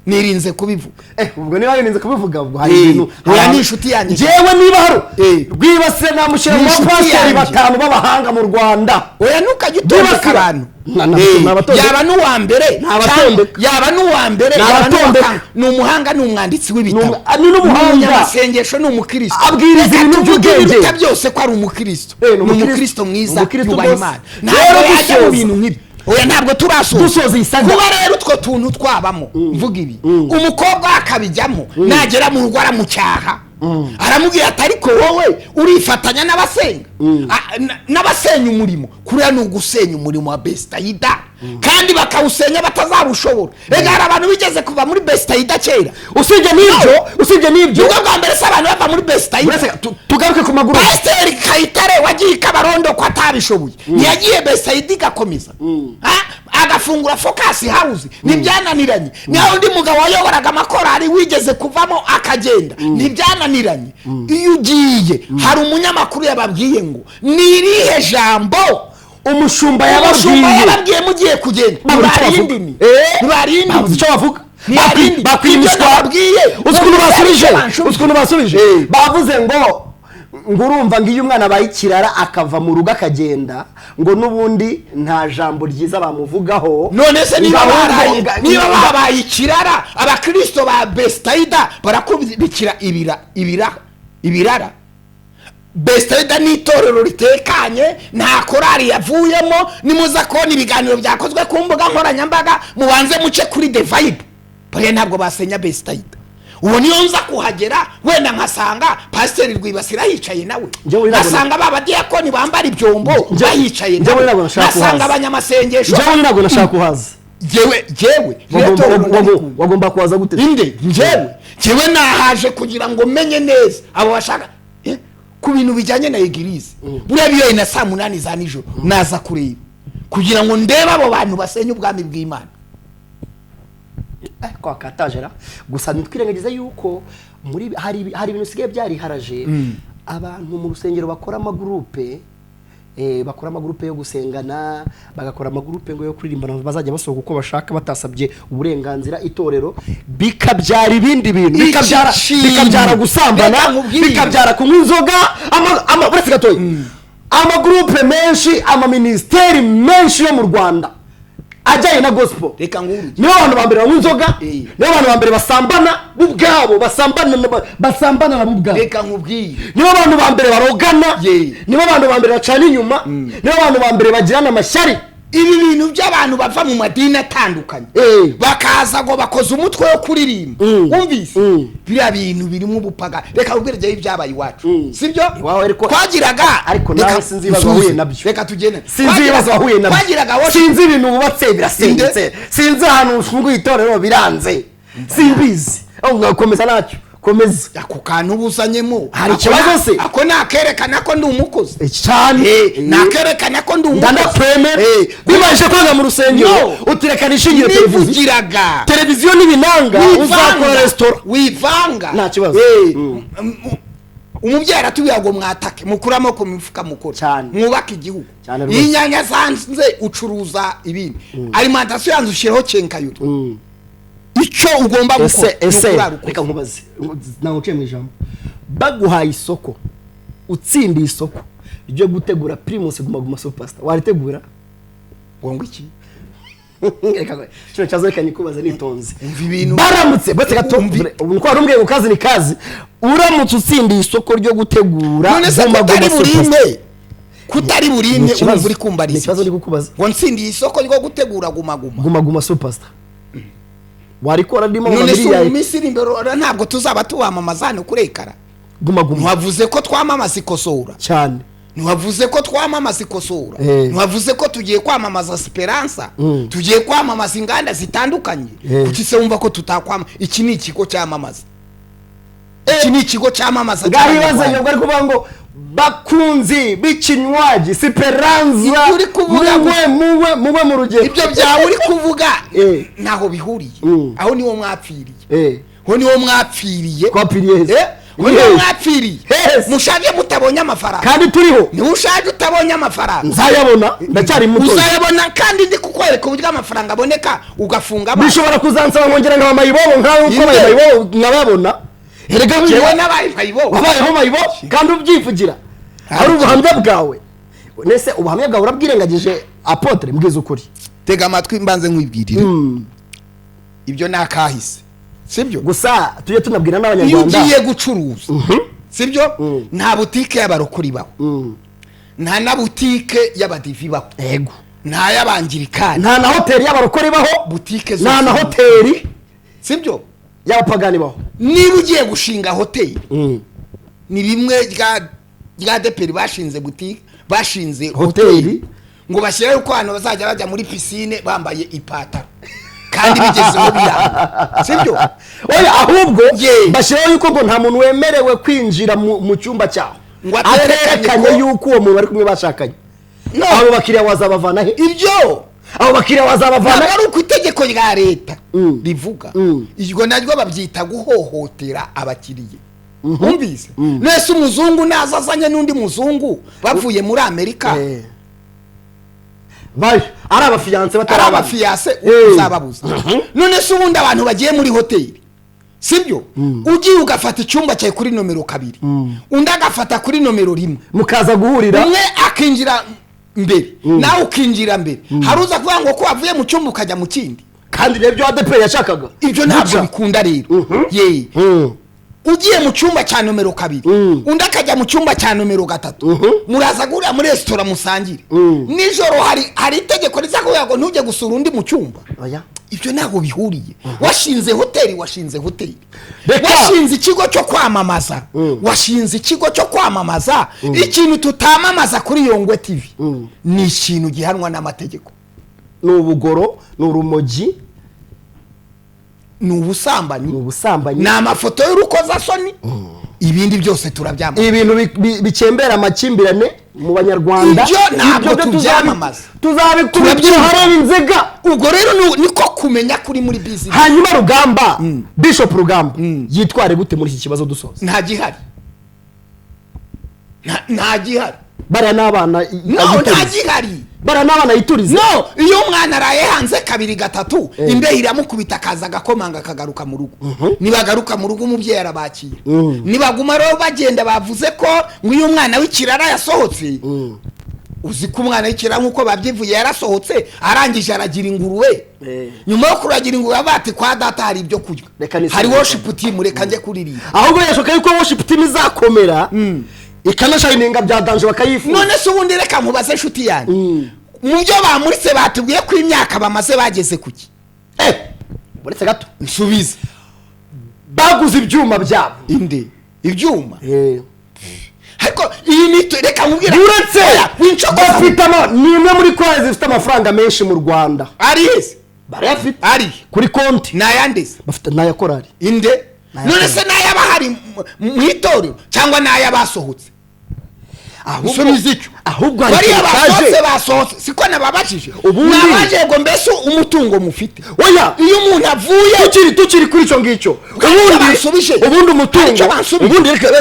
A: nirinze kubivuga.
B: Ubwo niba nirinze kubivuga ubwo hari ibintu
A: ni inshuti yanjye.
B: Njyewe niba hari Rwibasira namushyira mu bapasiteri 5 b'abahanga mu Rwanda.
A: Oya ntukagitondeka abantu. Yaba n'uwa mbere yaba n'uwa mbere ni umuhanga ni umwanditsi w'ibitabo
B: ni
A: n'umunyamasengesho ni umukristo.
B: Abwiriza ibintu by'ubwenge
A: byose ko ari umukristo. Ni umukristo mwiza yubaha Imana. Ntabwo yajya mu bintu nk'ibi. Oya ntabwo turasoza
B: isaga
A: kuba rero utwo tuntu twabamo. Mvuga ibi umukobwa akabijyamo nagera mu rugo aramucyaha aramubwira ati ariko wowe urifatanya n'abasenya umurimo. Kuriya ni ugusenya umurimo wa Bethsaida kandi bakawusenya batazabushobora. Rega hari abantu bigeze kuva muri Bethsaida kera. Usibye n'ibyo ubwo bwa mbere se abantu bava muri Bethsaida.
B: Tugaruke ku maguru.
A: Pasteur Kayitare wagiye Kabarondo ko atabishoboye ntiyagiye Bethsaida igakomeza agafungura Focus House ntibyananiranye. Naho undi mugabo wayoboraga amakorari wigeze kuvamo akagenda ntibyananiranye. Iyo ugiye hari umunyamakuru yababwiye ngo nirihe jambo
B: umushumba yababwiye
A: mugiye kugenda barindimi
B: icyo bavuga bakwimishwa ukuntu basubije bavuze ngo urumva ngo iyo umwana abaye ikirara akava mu rugo akagenda ngo n'ubundi nta jambo ryiza bamuvugaho.
A: None se niba babaye ikirara abakristo ba Bethsaida barakubikira ibirara besitayida ni itorero ritekanye nta korari yavuyemo nimuza kubona ibiganiro byakozwe ku mbuga nkoranyambaga mubanze muce kuri the vibe buriya ntabwo basenya besitayida uwo niyo nza kuhagera wenda nkasanga pasiteri Rwibasira yicaye nawe nkasanga babadiyakoni bambara ibyombo bayicaye nawe nkasanga abanyamasengesho
B: njyewe ntabwo nashaka kuhaza
A: jewe
B: wagomba kuhaza gute
A: inde jewe nahaje kugira ngo menye neza abo bashaka ku bintu bijyanye na egirize buriya biyoye na saa 8 za nijoro naza kureba kugira ngo ndebe abo bantu basenya ubwami bw'Imana
B: kwa katajera gusa ntitwirengagize yuko muri hari ibintu sigaye byariharaje abantu mu rusengero bakora amagurupe yo gusengana bagakora amagurupe ngo yo kuririmbana bazajya basohoka uko bashaka batasabye uburenganzira itorero bikabyara ibindi bintu bikabyara gusambana bikabyara kunywa inzoga buretse gatoya amagurupe menshi amaministeri menshi yo mu Rwanda ajyanye na gospel
A: reka nguru
B: niyo abantu bambere banywa inzoga niyo abantu bambere basambana ubwabo basambana na ubwabo
A: reka nkubwiye
B: niyo abantu bambere barogana niyo abantu bambere bacana inyuma niyo abantu bambere bagirana amashyari
A: ibi bintu by'abantu bava mu madini atandukanye bakaza ngo bakoze umutwe wo kuririmba umvise biriya bintu birimo ubupaga reka ubwirije ibyabaye iwacu sibyo twagiraga
B: ariko nawe sinzi ibibazo wahuye nabyo
A: reka tugene
B: sinzi ibibazo wahuye nabyo twagiraga sinzi ibintu bubatse birasengetse sinzi ahantu ufunguye itorero biranze simbizi ngakomeza nacyo komeza
A: ako kantu ubusanyemo
B: hari ikibazo se
A: ako nakerekana ko ndi umukozi
B: cyane
A: nakerekana ko ndi umukozi
B: ndanakwemera bibaje kwanga mu rusengero utirekana ishingiro televiziyo n'ibinanga uzakora restaurant
A: wivanga
B: nta kibazo
A: umubyeyi aratubiye ngo mwatake mukuramo ku mifuka mukora mwubaka igihugu inyanya zanze ucuruza ibindi alimentation yanzu shiraho cenkayuri icyo ugomba gukora
B: reka nkubaze nawe uciye mu ijambo baguhaye isoko utsindiye isoko ryo gutegura Primus Guma Superstar waritegura
A: ngo iki
B: cyo cyazekanye kubaza nitonze baramutse bose gatomvire ubu ko warumbwiye ngo kazi ni kazi uramutse utsindiye isoko ryo gutegura
A: Guma Superstar kutari burimwe uri kumbariza
B: ikibazo ndi kukubaza
A: ngo ntsindiye isoko ryo gutegura
B: Guma Superstar warikora ndimo
A: none se mu misiri imbere ntabwo tuzaba tubamamaza hano kurekara ntiwavuze ko twamamaza ikosora
B: cyane
A: ntiwavuze ko twamamaza ikosora ntiwavuze ko tugiye kwamamaza Esperanza tugiye kwamamaza inganda zitandukanye kuki se wumva ko tutakwama iki ni ikigo cyamamaza iki ni ikigo cyamamaza
B: garibaza nyobwa ari kuvuga ngo bakunzi bikinywaji Esperanza
A: uri kuvuga
B: muwe mu rugero
A: ibyo byawe uri kuvuga naho bihuriye aho niwo mwapfiriye ho niwo mwapfiriye niwo mwapfiriye mushaje mutabonye amafaranga
B: kandi turiho
A: ni ushaje utabonye amafaranga
B: nzayabona ndacyari muto
A: uzayabona kandi ndi kukwereka uburyo amafaranga aboneka ugafunga
B: bishobora kuzansaba nkongera nka mayibobo nkaho uko mayibobo nkababona
A: erega jewe nabaye mayibobo
B: wabayeho mayibobo kandi ubyivugira ari ubuhamya bwawe nese ubuhamya bwawe urabwirengagije apotre mbwiza ukuri
A: tega amatwi mbanze nkwibwirira ibyo nakahise sibyo
B: gusa tujye tunabwira n'abanyarwanda
A: iyo ugiye gucuruza sibyo nta butike y'abarokori baho nta na butike y'abadivi baho
B: yego
A: nta y'abangirikani
B: nta na hoteli y'abarokori baho
A: butike
B: nta na hoteli
A: sibyo
B: y'abapagani baho
A: niba ugiye gushinga hoteli ni bimwe rya ADEPR bashinze butike bashinze hoteli ngo bashyire uko abantu bazajya bajya muri piscine bambaye ipataro kandi bigezeho biyanga sibyo
B: oya ahubwo bashyiraho yuko ngo nta muntu wemerewe kwinjira mu cyumba cyaho
A: ngo
B: aterekanye yuko uwo muntu bari kumwe bashakanye abo bakiriya wazabavana he
A: ibyo
B: abo bakiriya wazabavana
A: ari uko itegeko rya leta rivuga iryo naryo babyita guhohotera abakiriye umvise nese umuzungu nazazanye n'undi muzungu bavuye muri Amerika
B: baje ari abafiyanse
A: batari abafiyanse uzababuza none se ubundi abantu bagiye muri hoteli sibyo ugiye ugafata icyumba cyawe kuri nomero 2 undi agafata kuri nomero 1
B: mukaza guhurira
A: umwe akinjira mbere nawe ukinjira mbere haruza kuvuga ngo ko wavuye mu cyumba ukajya mu kindi
B: kandi rero ADEPR yashakaga
A: ibyo ntabwo bikunda rero ugiye mu cyumba cya nomero 2 undi akajya mu cyumba cya nomero 3 muraza gurira muri restaurant musangire nijoro hari itegeko rizakuvuga ngo ntujye gusura undi mu cyumba.
B: oya
A: ibyo ntago bihuriye. washinze hoteli washinze ikigo cyo kwamamaza ikintu tutamamaza kuri Yongwe TV ni ikintu gihanwa n'amategeko.
B: ni ubugoro, ni urumogi,
A: ni ubusambanyi,
B: ni
A: amafoto y'urukozasoni. ibindi byose turabyamamaza.
B: ibintu bikembera amakimbirane mu banyarwanda
A: ibyo ntabwo tubyamamaza,
B: tuzabikubitira hareba inzega.
A: ubwo rero niko kumenya kuri muri business.
B: hanyuma Rugamba, Bishop Rugamba yitware gute muri iki kibazo dusoza?
A: nta gihari
B: bariya n'abana
A: nta gihari
B: bara n'abana yiturize.
A: no iyo umwana araye hanze 2-3 imbeho iramukubita akaza agakomanga akagaruka mu rugo. nibagaruka mu rugo umubyeyi arabakira. nibaguma rero bagenda bavuze ko ngo iyo umwana w'ikirara yasohotse, uzi ko umwana w'ikirara nk'uko babyivuye yarasohotse arangije aragira ingurube. nyuma yo kuragira ingurube bati kwa data hari ibyo kurya, hari worship team, reka njye kuririmba.
B: ahubwo yashoka yuko worship team izakomera ikanashayininga bya danje bakayifuza.
A: none se ubundi reka nkubaze nshuti yanjye, mu byo bamuritse batubwiye ko imyaka bamaze bageze kuki?
B: buretse gato
A: nsubize.
B: baguze ibyuma byabo.
A: inde ibyuma? ariko iyi ni reka nkubwira
B: buretse bafitamo ni imwe muri korali zifite amafaranga menshi mu Rwanda.
A: ari hese
B: barayafite
A: ari
B: kuri konti
A: nayandese
B: bafite naya korali.
A: inde none se nayabahari mu itorero cyangwa nayabasohotse?
B: ahubwo
A: bari basohotse siko nababajije. nabaje ngo mbese umutungo mufite.
B: oya
A: iyo umuntu avuye
B: tukiri kuri icyo ngicyo ubundi umutungo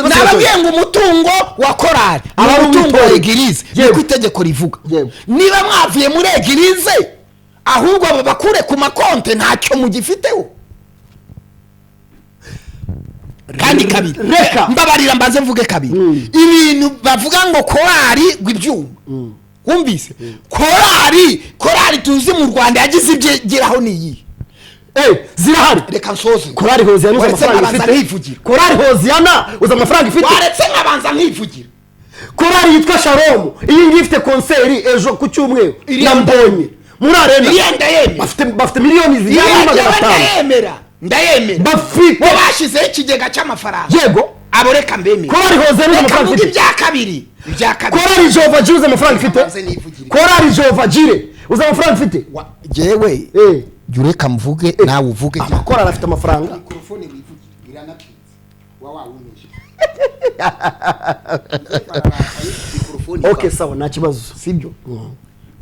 A: nababwiye ngo umutungo wa korali umutungo wa egirize niko itegeko rivuga. niba mwavuye muri egirize ahubwo babakure ku makonte ntacyo mugifiteho. kandi kabiri mbabarira mbanze mvuge kabiri ibintu bavuga ngo korali gw'ibyuma. wumvise korali tuzi mu Rwanda yagize ibyegeraho niyi
B: zirahari.
A: reka nsoze.
B: korali Hoziyana uza amafaranga ifite. korali Hoziyana uza amafaranga ifite.
A: waretse nkabanza nkivugira.
B: korali yitwa Shalom iyi ngiyi ifite konseri ejo ku cyumweru na Mbonye muri arena. bafite miliyoni ziyemera
A: bafite bashizeho ikigega cy'amafaranga.
B: yego
A: abo reka mbemeye.
B: korali Hoziyana amafaranga ifite.
A: ibya kabiri
B: korali Jehova Jire uza amafaranga ifite. korali Jehova Jire uza amafaranga ifite.
A: jewe jureka mvuge nawe uvuge.
B: amakorali afite amafaranga.
A: mikrofone wivugira iranapinze wawunesha.
B: okay sawa nta kibazo
A: sibyo.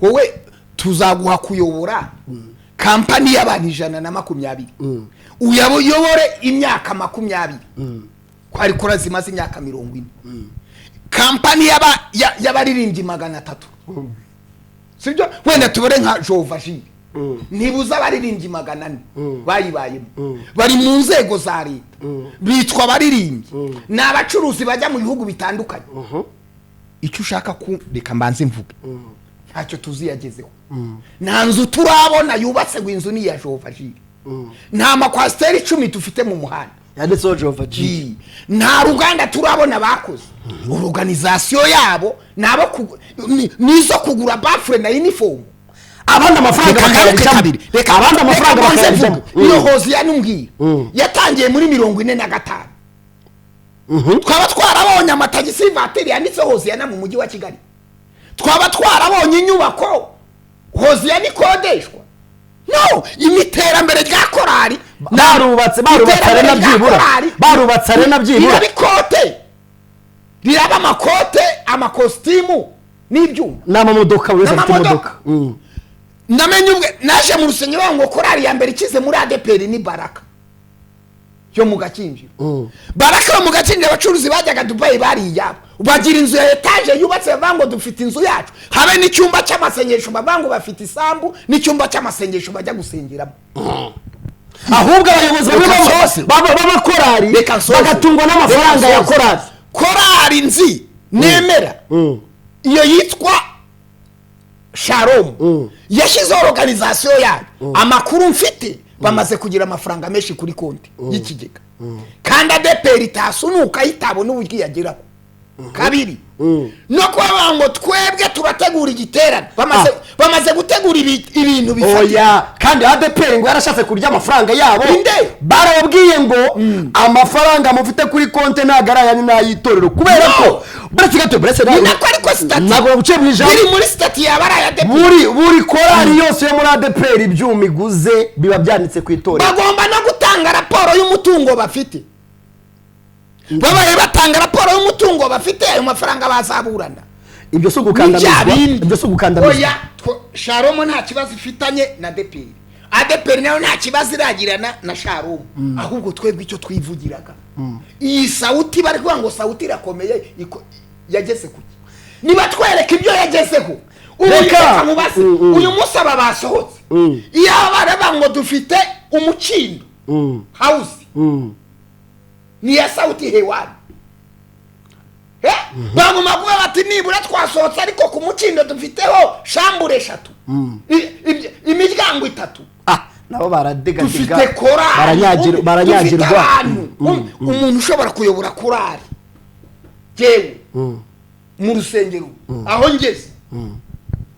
A: wowe tuzaguha kuyobora kampani y'abantu 120 uyobore imyaka 20 kwari kora zimaze imyaka 40 kampani y'abaririmbyi 300 sibyo. wenda tubore nka Jehova Jire ntibuza abaririmbyi 400 bayibayemo bari mu nzego za leta bitwa abaririmbyi n'abacuruzi bajya mu bihugu bitandukanye. icyo ushaka reka mbanze mvuge ntacyo tuziyagezeho. nta nzu turabona yubatse gw'inzu ni ya Jehova Jire. nta makwasiteri 10 tufite mu muhanda
B: yanditseho Jehova Jire.
A: nta ruganda turabona bakoze. organization yabo nabo nizo kugura bafure na uniform.
B: abandi amafaranga bakayarikabiri.
A: reka abandi amafaranga bakayarikabiri. iyo Hoziyana umbwira yatangiye muri 45. twaba twarabonye amatagisi vatiri yanditseho Hoziyana mu mujyi wa Kigali. twaba twarabonye inyubako Hoziyana ikodeshwa. no imiterambere rya korali
B: barubatse arena byibura
A: bikote biraba amakote amakositimu n'ibyuma
B: n'amamodoka wese afite imodoka.
A: namenye ubwe naje mu rusengero ngo korali ya mbere ikize muri ADEPR ni Baraka yo mu Gakinjiro. Baraka mu Gakinjiro abacuruzi bajyaga Dubai bari yabo bagira inzu ya etage yubatse bavango dufite inzu yacu habe n'icyumba cy'amasengesho bavango bafite isambu n'icyumba cy'amasengesho bajya gusengeramo.
B: ahubwo abayobozi b'amakorali bagatungwa n'amafaranga ya
A: korali nzi nemera iyo yitwa Shalom yashyizeho organization yayo. amakuru mfite bamaze kugira amafaranga menshi kuri konti y'ikigega kandi ADEPR itasunuka itabona uburyo yageraho kabiri no kuba ngo twebwe turategura igiterane bamaze gutegura ibintu bifatika
B: oya kandi ADEPR ngo yarashatse kurya amafaranga yabo barababwiye ngo amafaranga mufite kuri konti ntagarayanye n'ayitorero kubera ko buretse gato buretse
A: nako ariko stati
B: nako guce mwijambo
A: biri muri stati yabara ADEPR
B: buri korari yose yo muri ADEPR ibyuma iguze biba byanditse ku itorero
A: bagomba no gutanga raporo y'umutungo bafite babaye batanga raporo y'umutungo bafite ayo mafaranga bazaburana
B: ibyo so gukandamizwa
A: oya Sharomo nta kibazo ifitanye na ADEPR nayo nta kibazo iragirana na Sharomo ahubwo twebwe icyo twivugiraga iyi sauti bari kuvuga ngo sauti irakomeye yageze kuki niba twereka ibyo yagezeho uyu munsi aba basohotse iyo bareba ngo dufite umukindo house ni ya sauti hewani baguma kuba bati nibura twasohotse ariko ku mukindo dufiteho shambure 3 imiryango 3
B: nabo baradegadiga
A: dufite korali
B: baranyagirwa
A: umuntu ushobora kuyobora korali jewe mu rusengero aho ngeze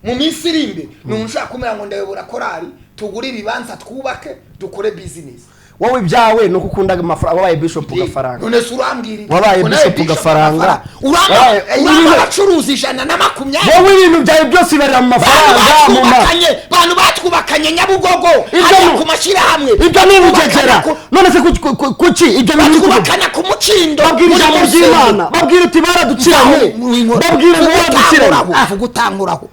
A: mu minsi iri imbere ni umuntu ushaka kumera ngo ndayobora korali tugure ibibanza twubake dukore business
B: wowe byawe no gukunda amafaranga wabaye Bishop Gafaranga
A: none surambwira
B: wabaye Bishop Gafaranga
A: uramba abacuruzi 120
B: wowe ibintu byawe byose bibarira mu mafaranga mu
A: bantu batwubakanye Nyabugogo ku mashira hamwe
B: ibyo ni ubugegera none se kuki ibyo bintu
A: twubakana ku mukindo
B: babwira mu by'Imana babwira uti baradukiranye babwira ngo baradukiranye
A: avuga utanguraho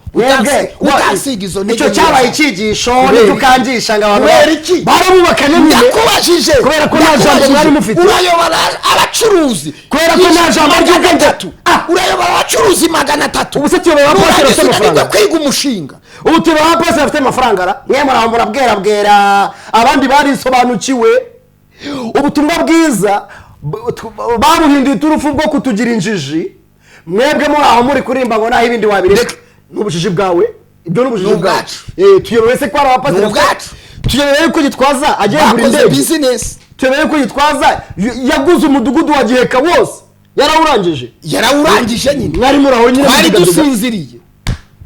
A: utasigizo
B: nicyo cyabaye icyigisho nitukangisha ngo abantu barabubakanye nyine
A: ndakubajije
B: kubera ko nta jambo mwari mufite
A: urayobora abacuruzi
B: kubera ko nta jambo ry'ubwenge
A: urayobora abacuruzi 300
B: ubuse tuyobora abacuruzi bafite amafaranga
A: kwiga umushinga
B: ubu tuyobora abacuruzi bafite amafaranga mwe murambura bwera abandi barisobanukiwe ubutumwa bwiza babuhinduye turufu bwo kutugira injiji mwebwe muri aho muri kurimba ngo naho ibindi wabireka n'ubujiji bwawe ibyo n'ubujiji bwacu tuyobora se ko ari abapazi bwacu tuyobora ko gitwaza agiye kugura indege
A: business
B: tuyobora ko gitwaza yaguze umudugudu wa Giheka wose yarawurangije nyine
A: mwari muraho nyine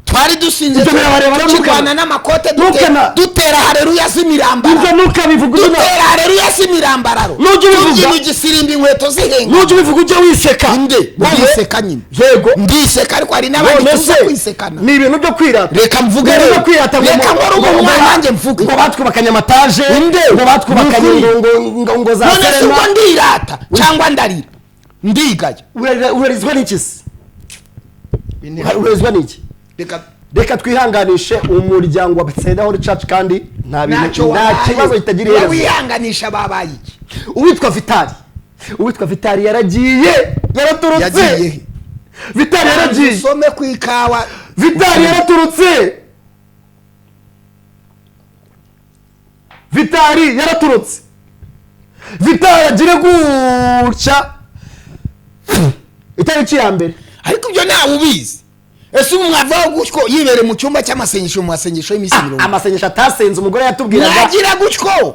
A: twari dusinziriye tukirwana n'amakote dutera haleluya z'imirambararo
B: ibyo nukabivuga
A: dutera haleluya z'imirambararo
B: n'ugibivuga
A: igisimba inkweto zihenga
B: n'ugibivuga ujye wiseka
A: wiseka nyine
B: yego
A: ndiseka ariko hari n'abandi tuza kwisekana
B: ni ibintu byo kwirata
A: reka mvuge rero reka nkora umwana nanjye mvuge
B: ngo batwubakanye amataje ngo batwubakanye ngo za
A: serena none se ndirata cyangwa ndarira ndigaye
B: urerizwa n'iki se urerizwa n'iki reka twihanganishe umuryango wa Bethesda Church kandi nta kibazo kitagira iherezo
A: wihanganisha babaye iki
B: uwitwa Vitali yaragiye yaraturutse Vitali yaragiye
A: usome ku ikawa
B: Vitali yaraturutse Vitali agire gutya itariki ya mbere
A: ariko ibyo ntawe ubizi ese umwava gutyo yibere mu cyumba cy'amasengesho mu masengesho y'imisi 70
B: amasengesho atasenze umugore yatubwiraga
A: nagira gutyo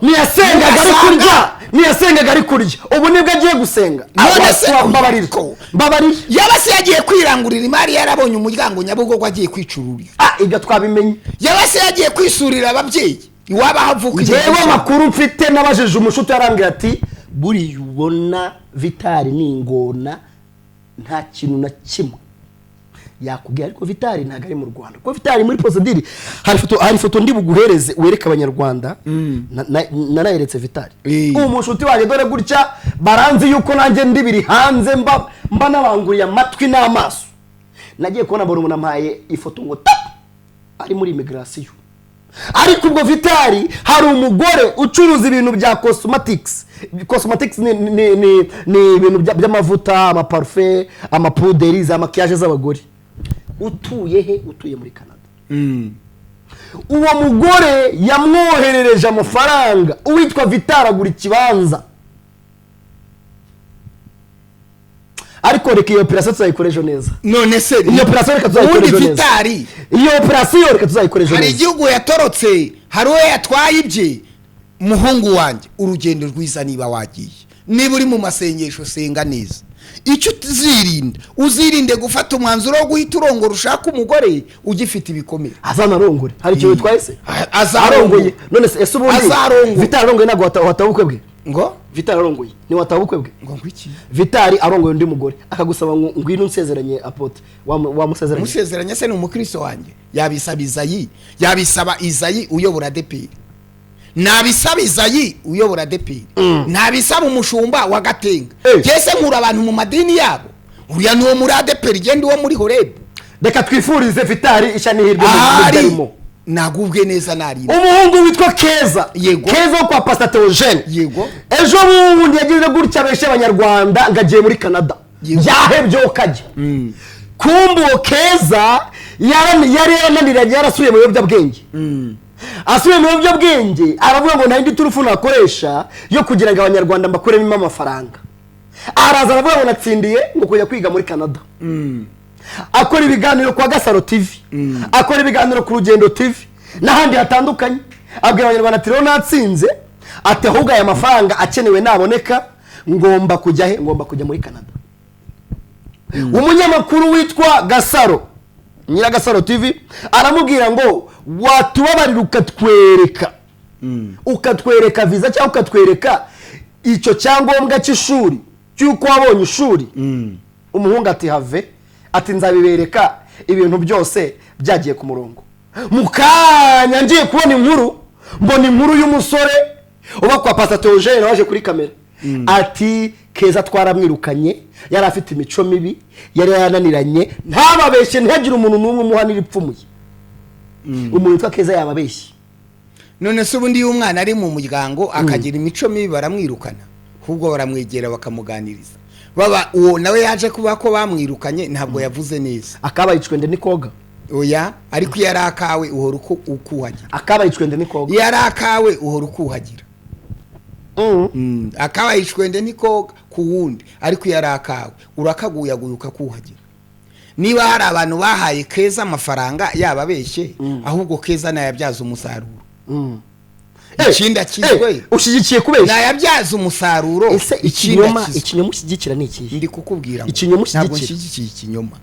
B: niyasengaga ari kurya ubu nibwo agiye gusenga mbabarira
A: yabase yagiye kwirangurira imari yarabonye umuryango Nyabugogo agiye kwicururiza
B: ibyo twabimenye
A: yabase yagiye kwisurira ababyeyi iwaba havuka
B: yewe amakuru mfite nabajije umushuti yarangira ati buri ubona Vitali n'ingona nta kintu na kimwe yakubwiye ariko Vitali ntago ari mu Rwanda ko Vitali muri Posediri hari foto ndi buguhereze wereka abanyarwanda nanayeretse Vitali umushuti wanjye dore gutya baranzi yuko nanjye ndibiri hanze mba nabanguriye amatwi n'amaso nagiye kubona mbona umuntu ampaye ifoto ngo ari muri immigration ariko ubwo Vitali hari umugore ucuruza ibintu bya cosmetics ni ibintu by'amavuta amaparfum amapuderi za makiyaje z'abagore utuye muri Canada uwo mugore yamwoherereje amafaranga uwitwa Vitali agura ikibanza ariko reka iyo operation tuzayikoresha neza
A: none se
B: iyo operation reka tuzayikoresha neza
A: Vitali
B: iyo operation reka tuzayikoresha neza
A: hari igihugu yatorotse hari we yatwaye ibye muhungu wanjye urugendo rwiza niba wagiye, niba uri mu masengesho senga neza. Icyo uzirinde gufata umwanzuro wo guhita urongora ushaka umugore ugifite ibikomere.
B: Azanarongore hari icyo bitwaye se?
A: Azarongoye.
B: None se ese ubundi Vitali arongoye ntabwo watabukwe bwe?
A: Ngo
B: Vitali arongoye ni watabukwe bwe?
A: Ngo ngwiki
B: Vitali arongoye undi mugore akagusaba ngo ngwino unsezeranye apote wamusezeranye.
A: Musezeranye se ni umukristo wanjye yabisaba Izayi, yabisaba Izayi uyobora ADEPR, nabisaba Izayi uyobora ADEPR, nabisaba umushumba wa Gatenga. Jese nkura abantu mu madini yabo, uriya nuwo muri ADEPR gende uwo muri Horeb.
B: Reka twifurize Vitali ishanihirwe mu byarimo.
A: Nagubwe neza nari
B: umuhungu witwa Keza.
A: Yego.
B: Keza kwa Pastor Theogene.
A: Yego.
B: Ejo bundi yagize gutya beshe abanyarwanda ngagiye muri Canada. Yahebye ukajya. Kumbu Keza yari yananiranye yarasubiye mu biyobyabwenge. Asubiye mu biyobyabwenge aravuga ngo nta indi turufu nakoresha yo kugira ngo abanyarwanda mbakuremo amafaranga. Araza aravuga ngo natsindiye ngo kujya kwiga muri Canada. Akora ibiganiro kwa Gasaro TV, akora ibiganiro ku Rugendo TV n'ahandi hatandukanye. Abwira abanyarwanda ati rero natsinze, ati ahubwo aya mafaranga akenewe naboneka ngomba kujya he? Ngomba kujya muri Canada. Umunyamakuru witwa Gasaro, nyira Gasaro TV, aramubwira ngo watubabarira ukatwereka, ukatwereka visa cyangwa ukatwereka icyo cyangombwa cy'ishuri cyuko wabonye ishuri. Umuhungu ati have, ati nzabibereka ibintu byose byagiye ku murongo. Mukanya ngiye kubona inkuru, mbona inkuru y'umusore uba kwa Pastor Theogene waje kuri kamera. Ati Keza twaramwirukanye, yari afite imico mibi, yari yananiranye, ntababeshye ntihagire umuntu n'umwe umuhanira ipfumuye. Umuntu witwa Keza yababeshye.
A: None se ubundi y'umwana ari mu muryango akagira imico mibi baramwirukana, ahubwo baramwegera bakamuganiriza. Baba uwo nawe yaje kuba ko bamwirukanye ntabwo yavuze neza.
B: Akabayicwe nde nikoga?
A: Oya, ariko yarakawe uhora ukuhagira.
B: Akabayicwe nde nikoga?
A: Yarakawe uhora ukuhagira. Akabayicwe nde nikoga ku wundi, ariko yarakawe urakaguyaguye ukakuhagira. Niba hari abantu bahaye Keza amafaranga yababeshye, ahubwo Keza nayabyaza umusaruro. Ikinda kizwe
B: ushigikiye kubeshya
A: nayabyaza umusaruro.
B: Ese ikinyoma ushyigikira ni iki?
A: Ndi kukubwira ngo
B: ikinyoma
A: ntabwo nshigikiye ikinyoma.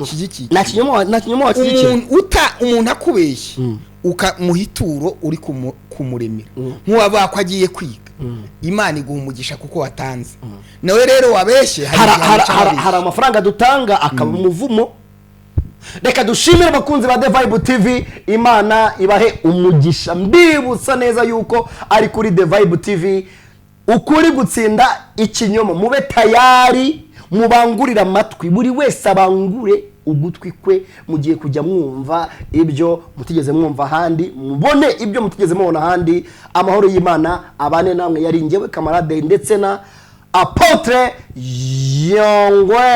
A: Shigikiye
B: na kinyoma washyigikira.
A: Umuntu akubeshye ukamuhituro uri kumuremera nk'uwaba kwagiye kwiga, Imana iguha umugisha kuko watanze. Nawe rero wabeshye
B: hari amafaranga dutanga akaba umuvumo. Reka dushimire abakunzi ba The Vibe TV, Imana ibahe umugisha. Mbibutsa neza yuko ari kuri The Vibe TV ukuri gutsinda ikinyoma. Mube tayari, mubangurira amatwi, buri wese abangure ugutwi kwe, mugiye kujya mwumva ibyo mutigeze mwumva handi, mubone ibyo mutigeze mubona handi. Amahoro y'Imana abane namwe. Yari njyewe kamarade ndetse na Apotre Yongwe.